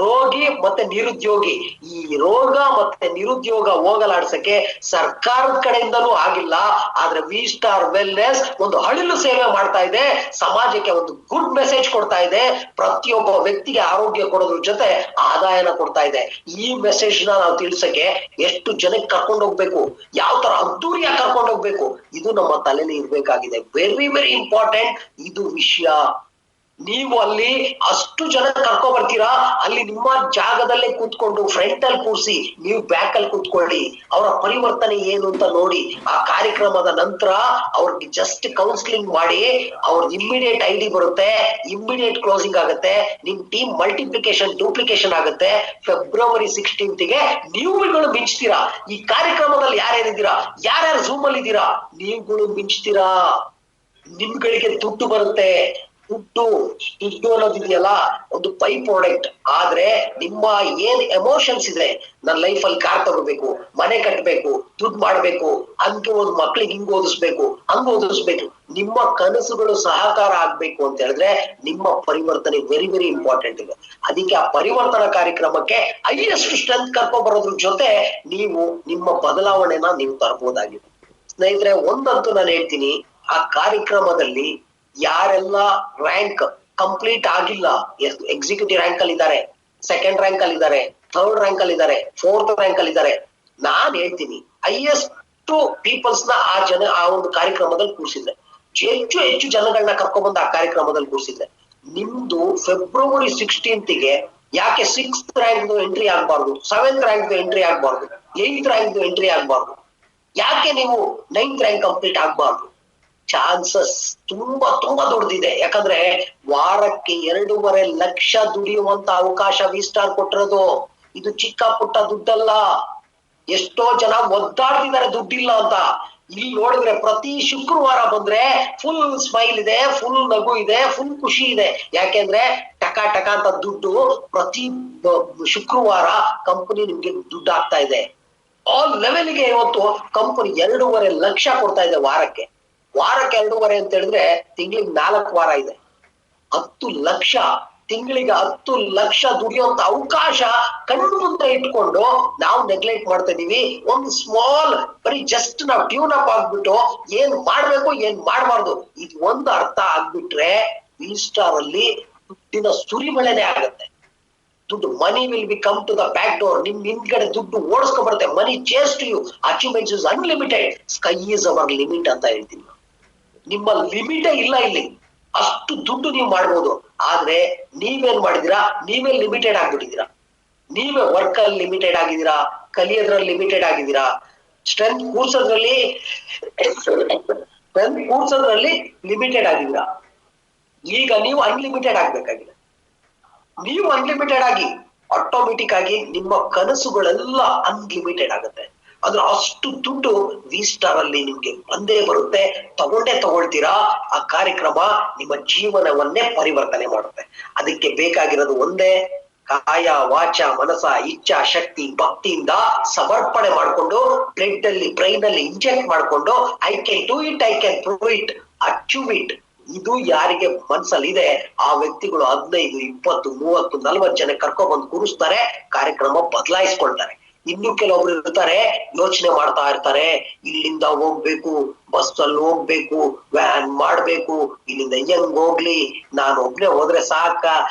[SPEAKER 1] ರೋಗಿ ಮತ್ತೆ ನಿರುದ್ಯೋಗಿ. ಈ ರೋಗ ಮತ್ತೆ ನಿರುದ್ಯೋಗ ಹೋಗಲಾಡ್ಸಕ್ಕೆ ಸರ್ಕಾರದ ಕಡೆಯಿಂದನೂ ಆಗಿಲ್ಲ. ಆದ್ರೆ ವಿ ಸ್ಟಾರ್ ವೆಲ್ನೆಸ್ ಒಂದು ಅಳಿಲು ಸೇವೆ ಮಾಡ್ತಾ ಇದೆ. ಸಮಾಜಕ್ಕೆ ಒಂದು ಗುಡ್ ಮೆಸೇಜ್ ಕೊಡ್ತಾ ಇದೆ. ಪ್ರತಿಯೊಬ್ಬ ವ್ಯಕ್ತಿಗೆ ಆರೋಗ್ಯ ಕೊಡೋದ್ರ ಜೊತೆ ಆದಾಯನ ಕೊಡ್ತಾ ಇದೆ. ಈ ಮೆಸೇಜ್ ನ ನಾವು ತಿಳಿಸಕ್ಕೆ ಎಷ್ಟು ಜನಕ್ಕೆ ಕರ್ಕೊಂಡು ಹೋಗ್ಬೇಕು, ಯಾವ ತರ ಅದ್ದೂರಿಯಾಗಿ ಕರ್ಕೊಂಡು ಹೋಗ್ಬೇಕು, ಇದು ನಮ್ಮ ತಲೆಯಲ್ಲಿ ಇರ್ಬೇಕಾಗಿದೆ. ವೆರಿ ವೆರಿ ಇಂಪಾರ್ಟೆಂಟ್ ಇದು ವಿಷಯ. ನೀವು ಅಲ್ಲಿ ಅಷ್ಟು ಜನ ಕರ್ಕೊ ಬರ್ತೀರಾ, ಅಲ್ಲಿ ನಿಮ್ಮ ಜಾಗದಲ್ಲೇ ಕೂತ್ಕೊಂಡು ಫ್ರಂಟ್ ಅಲ್ಲಿ ಕೂರಿಸಿ ನೀವು ಬ್ಯಾಕ್ ಅಲ್ಲಿ ಕೂತ್ಕೊಳ್ಳಿ. ಅವರ ಪರಿವರ್ತನೆ ಏನು ಅಂತ ನೋಡಿ. ಆ ಕಾರ್ಯಕ್ರಮದ ನಂತರ ಅವ್ರಿಗೆ ಜಸ್ಟ್ ಕೌನ್ಸಿಲಿಂಗ್ ಮಾಡಿ ಅವ್ರದ್ದು ಇಮ್ಮಿಡಿಯೇಟ್ ID ಬರುತ್ತೆ, ಇಮ್ಮಿಡಿಯೇಟ್ ಕ್ಲೋಸಿಂಗ್ ಆಗುತ್ತೆ. ನಿಮ್ ಟೀಮ್ ಮಲ್ಟಿಪ್ಲಿಕೇಶನ್ ಡೂಪ್ಲಿಕೇಶನ್ ಆಗುತ್ತೆ. ಫೆಬ್ರವರಿ 16ಗೆ ನೀವುಗಳು ಮಿಂಚ್ತೀರಾ. ಈ ಕಾರ್ಯಕ್ರಮದಲ್ಲಿ ಯಾರ್ಯಾರಿದ್ದೀರಾ, ಯಾರ್ಯಾರು ಝೂಮ್ ಅಲ್ಲಿ ಇದ್ದೀರಾ, ನೀವುಗಳು ಮಿಂಚ್ತೀರಾ. ನಿಮ್ಗಳಿಗೆ ದುಡ್ಡು ಬರುತ್ತೆ. ದುಡ್ಡು ಅನ್ನೋದಿದೆಯಲ್ಲ ಒಂದು ಬೈ ಪ್ರಾಡಕ್ಟ್. ಆದ್ರೆ ನಿಮ್ಮ ಏನ್ ಎಮೋಷನ್ಸ್ ಇದೆ, ನನ್ನ ಲೈಫ್ ಅಲ್ಲಿ ಕಾರ್ ತಗೋಬೇಕು, ಮನೆ ಕಟ್ಟಬೇಕು, ದುಡ್ಡು ಮಾಡ್ಬೇಕು, ಹಂಗೆ ಒಂದು ಮಕ್ಳಿಗೆ ಹಿಂಗ್ ಓದಿಸ್ಬೇಕು, ಹಂಗ್ ಓದಿಸ್ಬೇಕು, ನಿಮ್ಮ ಕನಸುಗಳು ಸಹಕಾರ ಆಗ್ಬೇಕು ಅಂತ ಹೇಳಿದ್ರೆ ನಿಮ್ಮ ಪರಿವರ್ತನೆ ವೆರಿ ವೆರಿ ಇಂಪಾರ್ಟೆಂಟ್ ಇದೆ. ಅದಕ್ಕೆ ಆ ಪರಿವರ್ತನಾ ಕಾರ್ಯಕ್ರಮಕ್ಕೆ ಹೈಯೆಸ್ಟ್ ಸ್ಟ್ರೆಂತ್ ಕರ್ಕೊ ಬರೋದ್ರ ಜೊತೆ ನೀವು ನಿಮ್ಮ ಬದಲಾವಣೆನ ನೀವು ತರಬಹುದಾಗಿದೆ. ಸ್ನೇಹಿತರೆ, ಒಂದಂತೂ ನಾನು ಹೇಳ್ತೀನಿ, ಆ ಕಾರ್ಯಕ್ರಮದಲ್ಲಿ ಯಾರೆಲ್ಲ ರ್ಯಾಂಕ್ ಕಂಪ್ಲೀಟ್ ಆಗಿಲ್ಲ, ಎಕ್ಸಿಕ್ಯೂಟಿವ್ ರ್ಯಾಂಕ್ ಅಲ್ಲಿ ಇದ್ದಾರೆ, ಸೆಕೆಂಡ್ ರ್ಯಾಂಕ್ ಅಲ್ಲಿ ಇದ್ದಾರೆ, ಥರ್ಡ್ ರ್ಯಾಂಕ್ ಅಲ್ಲಿ ಇದ್ದಾರೆ, ಫೋರ್ತ್ ರ್ಯಾಂಕ್ ಅಲ್ಲಿ ಇದ್ದಾರೆ, ನಾನ್ ಹೇಳ್ತೀನಿ ಹೈಯೆಸ್ಟ್ ಪೀಪಲ್ಸ್ ನ ಆ ಒಂದು ಕಾರ್ಯಕ್ರಮದಲ್ಲಿ ಕೂರಿಸಿದ್ರೆ, ಹೆಚ್ಚು ಹೆಚ್ಚು ಜನಗಳನ್ನ ಕರ್ಕೊಂಡ್ಬಂದು ಆ ಕಾರ್ಯಕ್ರಮದಲ್ಲಿ ಕೂರಿಸಿದ್ರೆ, ನಿಮ್ದು ಫೆಬ್ರವರಿ 16ಗೆ ಯಾಕೆ 6th ರ್ಯಾಂಕ್ ಎಂಟ್ರಿ ಆಗ್ಬಾರ್ದು, 7th ರ್ಯಾಂಕ್ ಎಂಟ್ರಿ ಆಗ್ಬಾರ್ದು, 8th ರ್ಯಾಂಕ್ ಎಂಟ್ರಿ ಆಗ್ಬಾರ್ದು, ಯಾಕೆ ನೀವು 9th ರ್ಯಾಂಕ್ ಕಂಪ್ಲೀಟ್ ಆಗ್ಬಾರ್ದು? ಚಾನ್ಸಸ್ ತುಂಬಾ ತುಂಬಾ ದೊಡ್ಡದಿದೆ. ಯಾಕಂದ್ರೆ ವಾರಕ್ಕೆ 2.5 ಲಕ್ಷ ದುಡಿಯುವಂತ ಅವಕಾಶ ವಿ ಸ್ಟಾರ್ ಕೊಟ್ಟಿರೋದು. ಇದು ಚಿಕ್ಕ ಪುಟ್ಟ ದುಡ್ಡಲ್ಲ. ಎಷ್ಟೋ ಜನ ಒದ್ದಾಡ್ತಿದ್ದಾರೆ ದುಡ್ಡಿಲ್ಲ ಅಂತ. ಇಲ್ಲಿ ನೋಡಿದ್ರೆ ಪ್ರತಿ ಶುಕ್ರವಾರ ಬಂದ್ರೆ ಫುಲ್ ಸ್ಮೈಲ್ ಇದೆ, ಫುಲ್ ನಗು ಇದೆ, ಫುಲ್ ಖುಷಿ ಇದೆ. ಯಾಕೆಂದ್ರೆ ಟಕ ಟಕ ಅಂತ ದುಡ್ಡು ಪ್ರತಿ ಶುಕ್ರವಾರ ಕಂಪನಿ ನಿಮ್ಗೆ ದುಡ್ಡು ಆಗ್ತಾ ಇದೆ. ಆಲ್ ಲೆವೆಲ್ಗೆ ಇವತ್ತು ಕಂಪನಿ 2.5 ಲಕ್ಷ ಕೊಡ್ತಾ ಇದೆ ವಾರಕ್ಕೆ 2.5 ಅಂತ ಹೇಳಿದ್ರೆ ತಿಂಗಳಿಗೆ 4 ವಾರ ಇದೆ. 10 ಲಕ್ಷ ತಿಂಗಳಿಗೆ 10 ಲಕ್ಷ ದುಡಿಯುವಂತ ಅವಕಾಶ ಕಣ್ಣು ಮುಂದೆ ಇಟ್ಕೊಂಡು ನಾವು ನೆಗ್ಲೆಕ್ಟ್ ಮಾಡ್ತಾ ಇದೀವಿ. ಒಂದು ಸ್ಮಾಲ್ ಬರೀ ಜಸ್ಟ್ ನಾವು ಟ್ಯೂನ್ ಅಪ್ ಆಗ್ಬಿಟ್ಟು ಏನ್ ಮಾಡ್ಬೇಕು ಏನ್ ಮಾಡ್ಬಾರ್ದು ಇದು ಒಂದು ಅರ್ಥ ಆಗ್ಬಿಟ್ರೆ ವಿ ಸ್ಟಾರ್ ಅಲ್ಲಿ ದುಡ್ಡಿನ ಸುರಿಮಳೆನೆ ಆಗತ್ತೆ. ದುಡ್ಡು money will be come to the back door. ನಿಮ್ ಹಿಂದ್ಗಡೆ ದುಡ್ಡು ಓಡಿಸ್ಕೊ ಬರುತ್ತೆ. Money chase to you. Achievements is unlimited. Sky is our limit ಅಂತ ಹೇಳ್ತೀನಿ. ನಿಮ್ಮ ಲಿಮಿಟೇ ಇಲ್ಲ ಇಲ್ಲಿ. ಅಷ್ಟು ದುಡ್ಡು ನೀವು ಮಾಡ್ಬೋದು. ಆದ್ರೆ ನೀವೇನ್ ಮಾಡಿದೀರಾ, ನೀವೇ ಲಿಮಿಟೆಡ್ ಆಗ್ಬಿಟ್ಟಿದ್ದೀರಾ. ನೀವೇ ವರ್ಕ್ ಅಲ್ಲಿ ಲಿಮಿಟೆಡ್ ಆಗಿದ್ದೀರಾ, ಕಲಿಯೋದ್ರಲ್ಲಿ ಲಿಮಿಟೆಡ್ ಆಗಿದ್ದೀರಾ, ಸ್ಟ್ರೆಂತ್ ಕೂರ್ಸೋದ್ರಲ್ಲಿ ಲಿಮಿಟೆಡ್ ಆಗಿದ್ದೀರಾ. ಈಗ ನೀವು ಅನ್ಲಿಮಿಟೆಡ್ ಆಗ್ಬೇಕಾಗಿದೆ. ನೀವು ಅನ್ಲಿಮಿಟೆಡ್ ಆಗಿ ಆಟೋಮೆಟಿಕ್ ಆಗಿ ನಿಮ್ಮ ಕನಸುಗಳೆಲ್ಲ ಅನ್ಲಿಮಿಟೆಡ್ ಆಗುತ್ತೆ. ಅಂದ್ರೆ ಅಷ್ಟು ದುಡ್ಡು ವಿ ಸ್ಟಾರ್ ಅಲ್ಲಿ ನಿಮ್ಗೆ ಬಂದೇ ಬರುತ್ತೆ. ತಗೊಳ್ತೀರಾ. ಆ ಕಾರ್ಯಕ್ರಮ ನಿಮ್ಮ ಜೀವನವನ್ನೇ ಪರಿವರ್ತನೆ ಮಾಡುತ್ತೆ. ಅದಕ್ಕೆ ಬೇಕಾಗಿರೋದು ಒಂದೇ, ಕಾಯ ವಾಚ ಮನಸ ಇಚ್ಛಾ ಶಕ್ತಿ ಭಕ್ತಿಯಿಂದ ಸಮರ್ಪಣೆ ಮಾಡ್ಕೊಂಡು ಬ್ಲಡ್ ಅಲ್ಲಿ ಬ್ರೈನ್ ಅಲ್ಲಿ ಇಂಜೆಕ್ಟ್ ಮಾಡ್ಕೊಂಡು I can do it, I can prove it, achieve it. ಇದು ಯಾರಿಗೆ ಮನ್ಸಲ್ಲಿ ಇದೆ ಆ ವ್ಯಕ್ತಿಗಳು 15, 20, 30, 40 ಜನ ಕರ್ಕೊಂಡ್ಬಂದು ಕೂರಿಸ್ತಾರೆ. ಕಾರ್ಯಕ್ರಮ ಬದಲಾಯಿಸ್ಕೊಳ್ತಾರೆ. ಇನ್ನು ಕೆಲವೊಬ್ರು ಇರ್ತಾರೆ, ಯೋಚನೆ ಮಾಡ್ತಾ ಇರ್ತಾರೆ, ಇಲ್ಲಿಂದ ಹೋಗ್ಬೇಕು, ಬಸ್ ಅಲ್ಲಿ ಹೋಗ್ಬೇಕು, ವ್ಯಾನ್ ಮಾಡ್ಬೇಕು, ಇಲ್ಲಿಂದ ಹೆಂಗ್ ಹೋಗ್ಲಿ, ನಾನು ಒಬ್ನೇ ಹೋದ್ರೆ ಸಾಕ,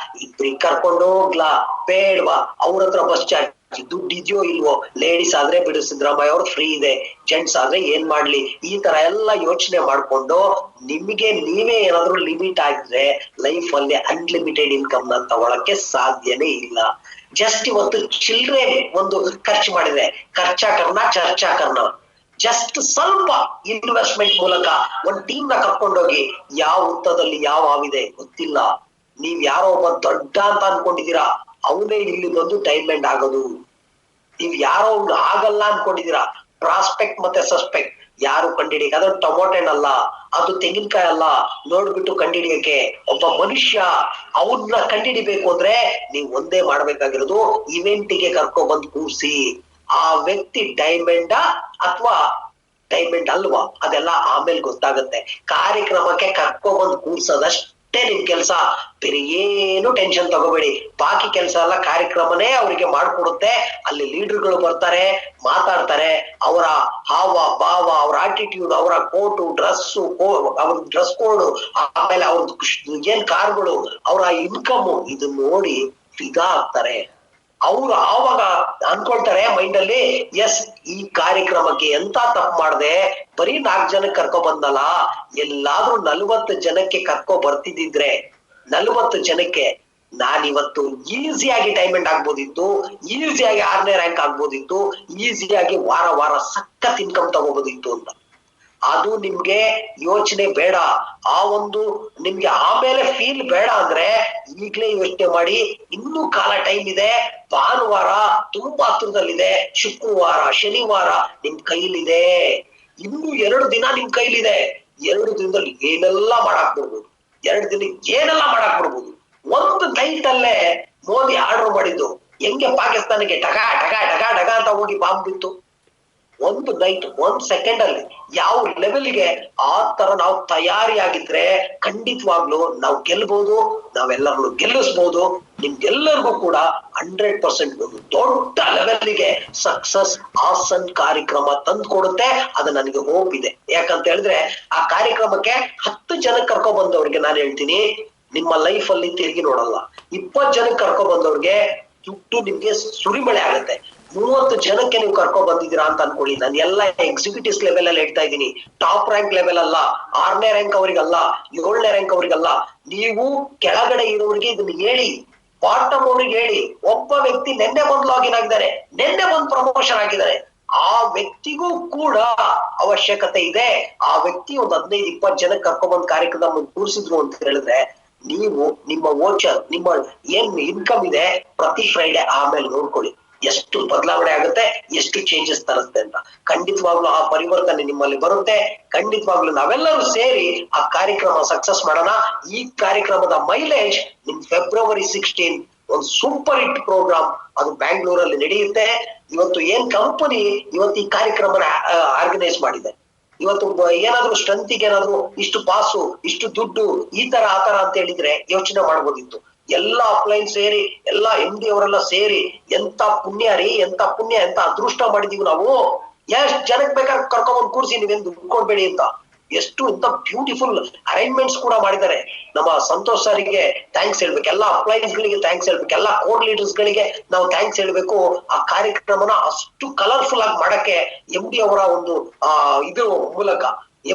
[SPEAKER 1] ಇಬ್ರಿಗೆ ಕರ್ಕೊಂಡು ಹೋಗ್ಲಾ ಬೇಡ್ವಾ, ಅವ್ರ ಹತ್ರ ಬಸ್ ಚಾರ್ಜ್ ದುಡ್ಡು ಇದೆಯೋ ಇಲ್ವೋ, ಲೇಡೀಸ್ ಆದ್ರೆ ಬಿಡು ಸಿದ್ದರಾಮಯ್ಯ ಅವ್ರು ಫ್ರೀ ಇದೆ, ಜೆಂಟ್ಸ್ ಆದ್ರೆ ಏನ್ ಮಾಡ್ಲಿ, ಈ ತರ ಎಲ್ಲ ಯೋಚನೆ ಮಾಡ್ಕೊಂಡು ನಿಮಗೆ ನೀವೇ ಏನಾದ್ರು ಲಿಮಿಟ್ ಆಗಿದ್ರೆ ಲೈಫ್ ಅಲ್ಲಿ ಅನ್ಲಿಮಿಟೆಡ್ ಇನ್ಕಮ್ ನ ತಗೊಳಕ್ಕೆ ಸಾಧ್ಯನೇ ಇಲ್ಲ. ಜಸ್ಟ್ ಇವತ್ತು ಚಿಲ್ಡ್ರೆ ಒಂದು ಖರ್ಚು ಮಾಡಿದ್ರೆ ಖರ್ಚಾಕರ್ನ ಚರ್ಚಾಕರ್ನ, ಜಸ್ಟ್ ಸ್ವಲ್ಪ ಇನ್ವೆಸ್ಟ್ಮೆಂಟ್ ಮೂಲಕ ಒಂದ್ ಟೀಮ್ ನ ಕರ್ಕೊಂಡೋಗಿ ಯಾವ ಹುತ್ತದಲ್ಲಿ ಯಾವ ಹಾವಿದೆ ಗೊತ್ತಿಲ್ಲ, ನೀವ್ ಯಾರೋ ಒಬ್ಬ ದೊಡ್ಡ ಅಂತ ಅನ್ಕೊಂಡಿದೀರಾ, ಅವನೇ ಇಲ್ಲಿ ಬಂದು ಡೈಮಂಡ್ ಆಗೋದು. ನೀವ್ ಯಾರೋ ಆಗಲ್ಲ ಅನ್ಕೊಂಡಿದೀರಾ, ಪ್ರಾಸ್ಪೆಕ್ಟ್ ಮತ್ತೆ ಸಸ್ಪೆಕ್ಟ್ ಯಾರು ಕಂಡಿಡಿಯಕ್ಕೆ, ಅದು ಟೊಮೊಟೆನ್ ಅಲ್ಲ, ಅದು ತೆಂಗಿನಕಾಯಿ ಅಲ್ಲ ನೋಡ್ಬಿಟ್ಟು ಕಂಡಿಡಿಯಕ್ಕೆ. ಒಬ್ಬ ಮನುಷ್ಯ ಅವನ್ನ ಕಂಡಿಡಿಬೇಕು ಅಂದ್ರೆ ನೀವ್ ಒಂದೇ ಮಾಡ್ಬೇಕಾಗಿರೋದು, ಇವೆಂಟಿಗೆ ಕರ್ಕೊ ಬಂದ್ ಕೂರ್ಸಿ. ಆ ವ್ಯಕ್ತಿ ಡೈಮಂಡ ಅಥವಾ ಡೈಮಂಡ್ ಅಲ್ವಾ ಅದೆಲ್ಲ ಆಮೇಲೆ ಗೊತ್ತಾಗುತ್ತೆ. ಕಾರ್ಯಕ್ರಮಕ್ಕೆ ಕರ್ಕೊ ಬಂದ್ ಕೂರ್ಸೋದಷ್ಟೇ ನಿಮ್ ಕೆಲ್ಸ, ಬೇರೆ ಏನು ಟೆನ್ಷನ್ ತಗೋಬೇಡಿ. ಬಾಕಿ ಕೆಲಸ ಎಲ್ಲ ಕಾರ್ಯಕ್ರಮನೇ ಅವರಿಗೆ ಮಾಡ್ಕೊಡುತ್ತೆ. ಅಲ್ಲಿ ಲೀಡರ್ಗಳು ಬರ್ತಾರೆ, ಮಾತಾಡ್ತಾರೆ, ಅವರ ಹಾವ ಭಾವ, ಅವರ ಆಟಿಟ್ಯೂಡ್, ಅವರ ಕೋಟು ಡ್ರೆಸ್ಸು, ಅವ್ರ ಡ್ರೆಸ್ ಕೋಡ್, ಆಮೇಲೆ ಅವ್ರದ್ದು ಏನ್ ಕಾರ್ಗಳು, ಅವರ ಇನ್ಕಮ್, ಇದು ನೋಡಿ ಫಿದಾ ಆಗ್ತಾರೆ. ಅವ್ರು ಆವಾಗ ಅನ್ಕೊಳ್ತಾರೆ ಮೈಂಡ್ ಅಲ್ಲಿ, ಎಸ್ ಈ ಕಾರ್ಯಕ್ರಮಕ್ಕೆ ಎಂತ ತಪ್ಪು ಮಾಡ್ದೆ, ಬರೀ 4 ಜನಕ್ಕೆ ಕರ್ಕೊ ಬಂದಲ್ಲ, ಎಲ್ಲಾದ್ರೂ 40 ಜನಕ್ಕೆ ಕರ್ಕೊ ಬರ್ತಿದ್ದಿದ್ರೆ 40 ಜನಕ್ಕೆ ನಾನಿವತ್ತು ಈಸಿಯಾಗಿ ಡೈಮಂಡ್ ಆಗ್ಬೋದಿತ್ತು, ಈಸಿಯಾಗಿ 6ನೇ ರ್ಯಾಂಕ್ ಆಗ್ಬೋದಿತ್ತು, ಈಸಿಯಾಗಿ ವಾರ ವಾರ ಸಖತ್ ಇನ್ಕಮ್ ತಗೋಬೋದಿತ್ತು ಅಂತ. ಅದು ನಿಮ್ಗೆ ಯೋಚನೆ ಬೇಡ. ಆ ಒಂದು ನಿಮ್ಗೆ ಆಮೇಲೆ ಫೀಲ್ ಬೇಡ ಅಂದ್ರೆ ಈಗ್ಲೇ ಯೋಚನೆ ಮಾಡಿ, ಇನ್ನೂ ಕಾಲ ಟೈಮ್ ಇದೆ. ಭಾನುವಾರ ತುಂಬಾ ಹತ್ರದಲ್ಲಿದೆ, ಶುಕ್ರವಾರ ಶನಿವಾರ ನಿಮ್ ಕೈಲಿದೆ, ಇನ್ನೂ 2 ದಿನ ನಿಮ್ ಕೈಲಿದೆ. 2 ದಿನದಲ್ಲಿ ಏನೆಲ್ಲ ಮಾಡಾಕ್ ಬಿಡ್ಬೋದು, 2 ದಿನಕ್ಕೆ ಏನೆಲ್ಲ ಮಾಡಾಕ್ ಬಿಡ್ಬೋದು. ಒಂದು ನೈಟ್ ಅಲ್ಲೇ ಮೋದಿ ಆರ್ಡರ್ ಮಾಡಿದ್ದು ಹೆಂಗೆ ಪಾಕಿಸ್ತಾನಕ್ಕೆ ಟಗ ಟಗ ಟಗ ಟಗ ಅಂತ ಹೋಗಿ ಬಾಂಬ್ ಬಿತ್ತು. ಒಂದು ನೈಟ್ 1 ಸೆಕೆಂಡ್ ಅಲ್ಲಿ ಯಾವ ಲೆವೆಲ್ಗೆ ಆ ತರ ನಾವು ತಯಾರಿಯಾಗಿದ್ರೆ ಖಂಡಿತವಾಗ್ಲು ನಾವು ಗೆಲ್ಬಹುದು, ನಾವೆಲ್ಲರೂ ಗೆಲ್ಲಿಸ್ಬಹುದು. ನಿಮ್ಗೆಲ್ಲರಿಗೂ ಕೂಡ 100% ಒಂದು ದೊಡ್ಡ ಲೆವೆಲ್ಗೆ ಸಕ್ಸಸ್ ಆಸನ್ ಕಾರ್ಯಕ್ರಮ ತಂದು ಕೊಡುತ್ತೆ. ಅದು ನನಗೆ ಹೋಪ್ ಇದೆ. ಯಾಕಂತ ಹೇಳಿದ್ರೆ ಆ ಕಾರ್ಯಕ್ರಮಕ್ಕೆ 10 ಜನಕ್ಕೆ ಕರ್ಕೊ ಬಂದವ್ರಿಗೆ ನಾನು ಹೇಳ್ತೀನಿ, ನಿಮ್ಮ ಲೈಫ್ ಅಲ್ಲಿ ತಿರುಗಿ ನೋಡಲ್ಲ. 20 ಜನಕ್ಕೆ ಕರ್ಕೊ ಬಂದವ್ರಿಗೆ ದುಡ್ಡು ನಿಮ್ಗೆ ಸುರಿಮಳೆ ಆಗುತ್ತೆ. 30 ಜನಕ್ಕೆ ನೀವು ಕರ್ಕೊ ಬಂದಿದ್ದೀರಾ ಅಂತ ಅನ್ಕೊಳ್ಳಿ. ನಾನು ಎಲ್ಲ ಎಕ್ಸಿಕ್ಯೂಟಿವ್ಸ್ ಲೆವೆಲ್ ಅಲ್ಲಿ ಹೇಳ್ತಾ ಇದ್ದೀನಿ, ಟಾಪ್ ರ್ಯಾಂಕ್ ಲೆವೆಲ್ ಅಲ್ಲ, 6ನೇ ರ್ಯಾಂಕ್ ಅವ್ರಿಗಲ್ಲ, 7ನೇ ರ್ಯಾಂಕ್ ಅವ್ರಿಗಲ್ಲ. ನೀವು ಕೆಳಗಡೆ ಇರೋರಿಗೆ ಇದನ್ನ ಹೇಳಿ, ಬಾಟಮ್ ಅವ್ರಿಗೆ ಹೇಳಿ. ಒಬ್ಬ ವ್ಯಕ್ತಿ ನಿನ್ನೆ ಬಂದು ಲಾಗಿನ್ ಆಗಿದ್ದಾರೆ, ನಿನ್ನೆ ಬಂದು ಪ್ರಮೋಷನ್ ಆಗಿದ್ದಾರೆ, ಆ ವ್ಯಕ್ತಿಗೂ ಕೂಡ ಅವಶ್ಯಕತೆ ಇದೆ. ಆ ವ್ಯಕ್ತಿ ಒಂದು 15-20 ಜನಕ್ಕೆ ಕರ್ಕೊಂಡ್ಬಂದ್ ಕಾರ್ಯಕ್ರಮ ಕೂರಿಸಿದ್ರು ಅಂತ ಹೇಳಿದ್ರೆ, ನೀವು ನಿಮ್ಮ ವೋಚರ್, ನಿಮ್ಮ ಏನ್ ಇನ್ಕಮ್ ಇದೆ ಪ್ರತಿ ಫ್ರೈಡೆ ಆಮೇಲೆ ನೋಡ್ಕೊಳ್ಳಿ ಎಷ್ಟು ಬದಲಾವಣೆ ಆಗುತ್ತೆ, ಎಷ್ಟು ಚೇಂಜಸ್ ತರುತ್ತೆ ಅಂತ. ಖಂಡಿತವಾಗ್ಲೂ ಆ ಪರಿವರ್ತನೆ ನಿಮ್ಮಲ್ಲಿ ಬರುತ್ತೆ. ಖಂಡಿತವಾಗ್ಲೂ ನಾವೆಲ್ಲರೂ ಸೇರಿ ಆ ಕಾರ್ಯಕ್ರಮ ಸಕ್ಸಸ್ ಮಾಡೋಣ. ಈ ಕಾರ್ಯಕ್ರಮದ ಮೈಲೇಜ್ ನಿಮ್ ಫೆಬ್ರವರಿ 16 ಒಂದು ಸೂಪರ್ ಹಿಟ್ ಪ್ರೋಗ್ರಾಮ್, ಅದು ಬ್ಯಾಂಗ್ಳೂರಲ್ಲಿ ನಡೆಯುತ್ತೆ. ಇವತ್ತು ಏನ್ ಕಂಪನಿ ಇವತ್ತು ಈ ಕಾರ್ಯಕ್ರಮನ ಆರ್ಗನೈಸ್ ಮಾಡಿದೆ, ಇವತ್ತು ಏನಾದ್ರು ಸ್ಟ್ರೆಂತಿಗೆ ಏನಾದ್ರು ಇಷ್ಟು ಪಾಸು, ಇಷ್ಟು ದುಡ್ಡು, ಈ ತರ ಆ ತರ ಅಂತ ಹೇಳಿದ್ರೆ ಯೋಚನೆ ಮಾಡ್ಬೋದಿತ್ತು. ಎಲ್ಲ ಅಪ್ಲೈನ್ ಸೇರಿ, ಎಲ್ಲ MD ಅವರೆಲ್ಲ ಸೇರಿ, ಎಂತ ಪುಣ್ಯ ರೀ, ಎಂತ ಪುಣ್ಯ, ಎಂತ ಅದೃಷ್ಟ ಮಾಡಿದೀವಿ ನಾವು. ಎಷ್ಟ್ ಜನಕ್ಕೆ ಬೇಕಾದ್ರೆ ಕರ್ಕೊಂಡ್ಬಂದ್ ಕೂರ್ಸಿ, ನೀವೇನ್ ದುಡ್ಡು ಕೊಡ್ಬೇಡಿ ಅಂತ. ಎಷ್ಟು ಇಂತ ಬ್ಯೂಟಿಫುಲ್ ಅರೇಂಜ್ಮೆಂಟ್ಸ್ ಕೂಡ ಮಾಡಿದ್ದಾರೆ. ನಮ್ಮ ಸಂತೋಷ್ ಸರಿಗೆ ಥ್ಯಾಂಕ್ಸ್ ಹೇಳ್ಬೇಕು, ಎಲ್ಲ ಅಪ್ಲೈನ್ಸ್ ಗಳಿಗೆ ಥ್ಯಾಂಕ್ಸ್ ಹೇಳ್ಬೇಕು, ಎಲ್ಲ ಕೋರ್ ಲೀಡರ್ಸ್ ಗಳಿಗೆ ನಾವು ಥ್ಯಾಂಕ್ಸ್ ಹೇಳ್ಬೇಕು. ಆ ಕಾರ್ಯಕ್ರಮನ ಅಷ್ಟು ಕಲರ್ಫುಲ್ ಆಗಿ ಮಾಡಕ್ಕೆ MD ಅವರ ಒಂದು ಇದು ಮೂಲಕ,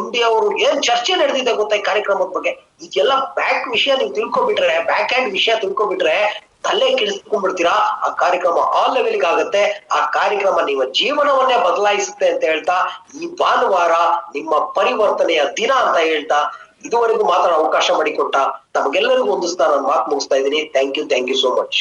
[SPEAKER 1] MD ಅವರು ಏನ್ ಚರ್ಚೆ ನಡೆದಿದೆ ಗೊತ್ತಾ ಈ ಕಾರ್ಯಕ್ರಮದ ಬಗ್ಗೆ. ಇದೆಲ್ಲ ಬ್ಯಾಕ್ ವಿಷಯ ನೀವು ತಿಳ್ಕೊಬಿಟ್ರೆ, ಬ್ಯಾಕ್ ಹ್ಯಾಂಡ್ ವಿಷಯ ತಿಳ್ಕೊಬಿಟ್ರೆ ತಲೆ ಕೆಡಿಸ್ಕೊಂಡ್ಬಿಡ್ತೀರಾ. ಆ ಕಾರ್ಯಕ್ರಮ ಆ ಲೆವೆಲ್ಗೆ ಆಗುತ್ತೆ. ಆ ಕಾರ್ಯಕ್ರಮ ನಿಮ್ಮ ಜೀವನವನ್ನೇ ಬದಲಾಯಿಸುತ್ತೆ ಅಂತ ಹೇಳ್ತಾ, ಈ ಭಾನುವಾರ ನಿಮ್ಮ ಪರಿವರ್ತನೆಯ ದಿನ ಅಂತ ಹೇಳ್ತಾ, ಇದುವರೆಗೂ ಮಾತಾಡೋ ಅವಕಾಶ ಮಾಡಿಕೊಟ್ಟ ತಮಗೆಲ್ಲರಿಗೂ ಹೊಂದಿಸ್ತಾ ನಾನು ಮಾತು ಮುಗಿಸ್ತಾ ಇದ್ದೀನಿ. Thank you so much.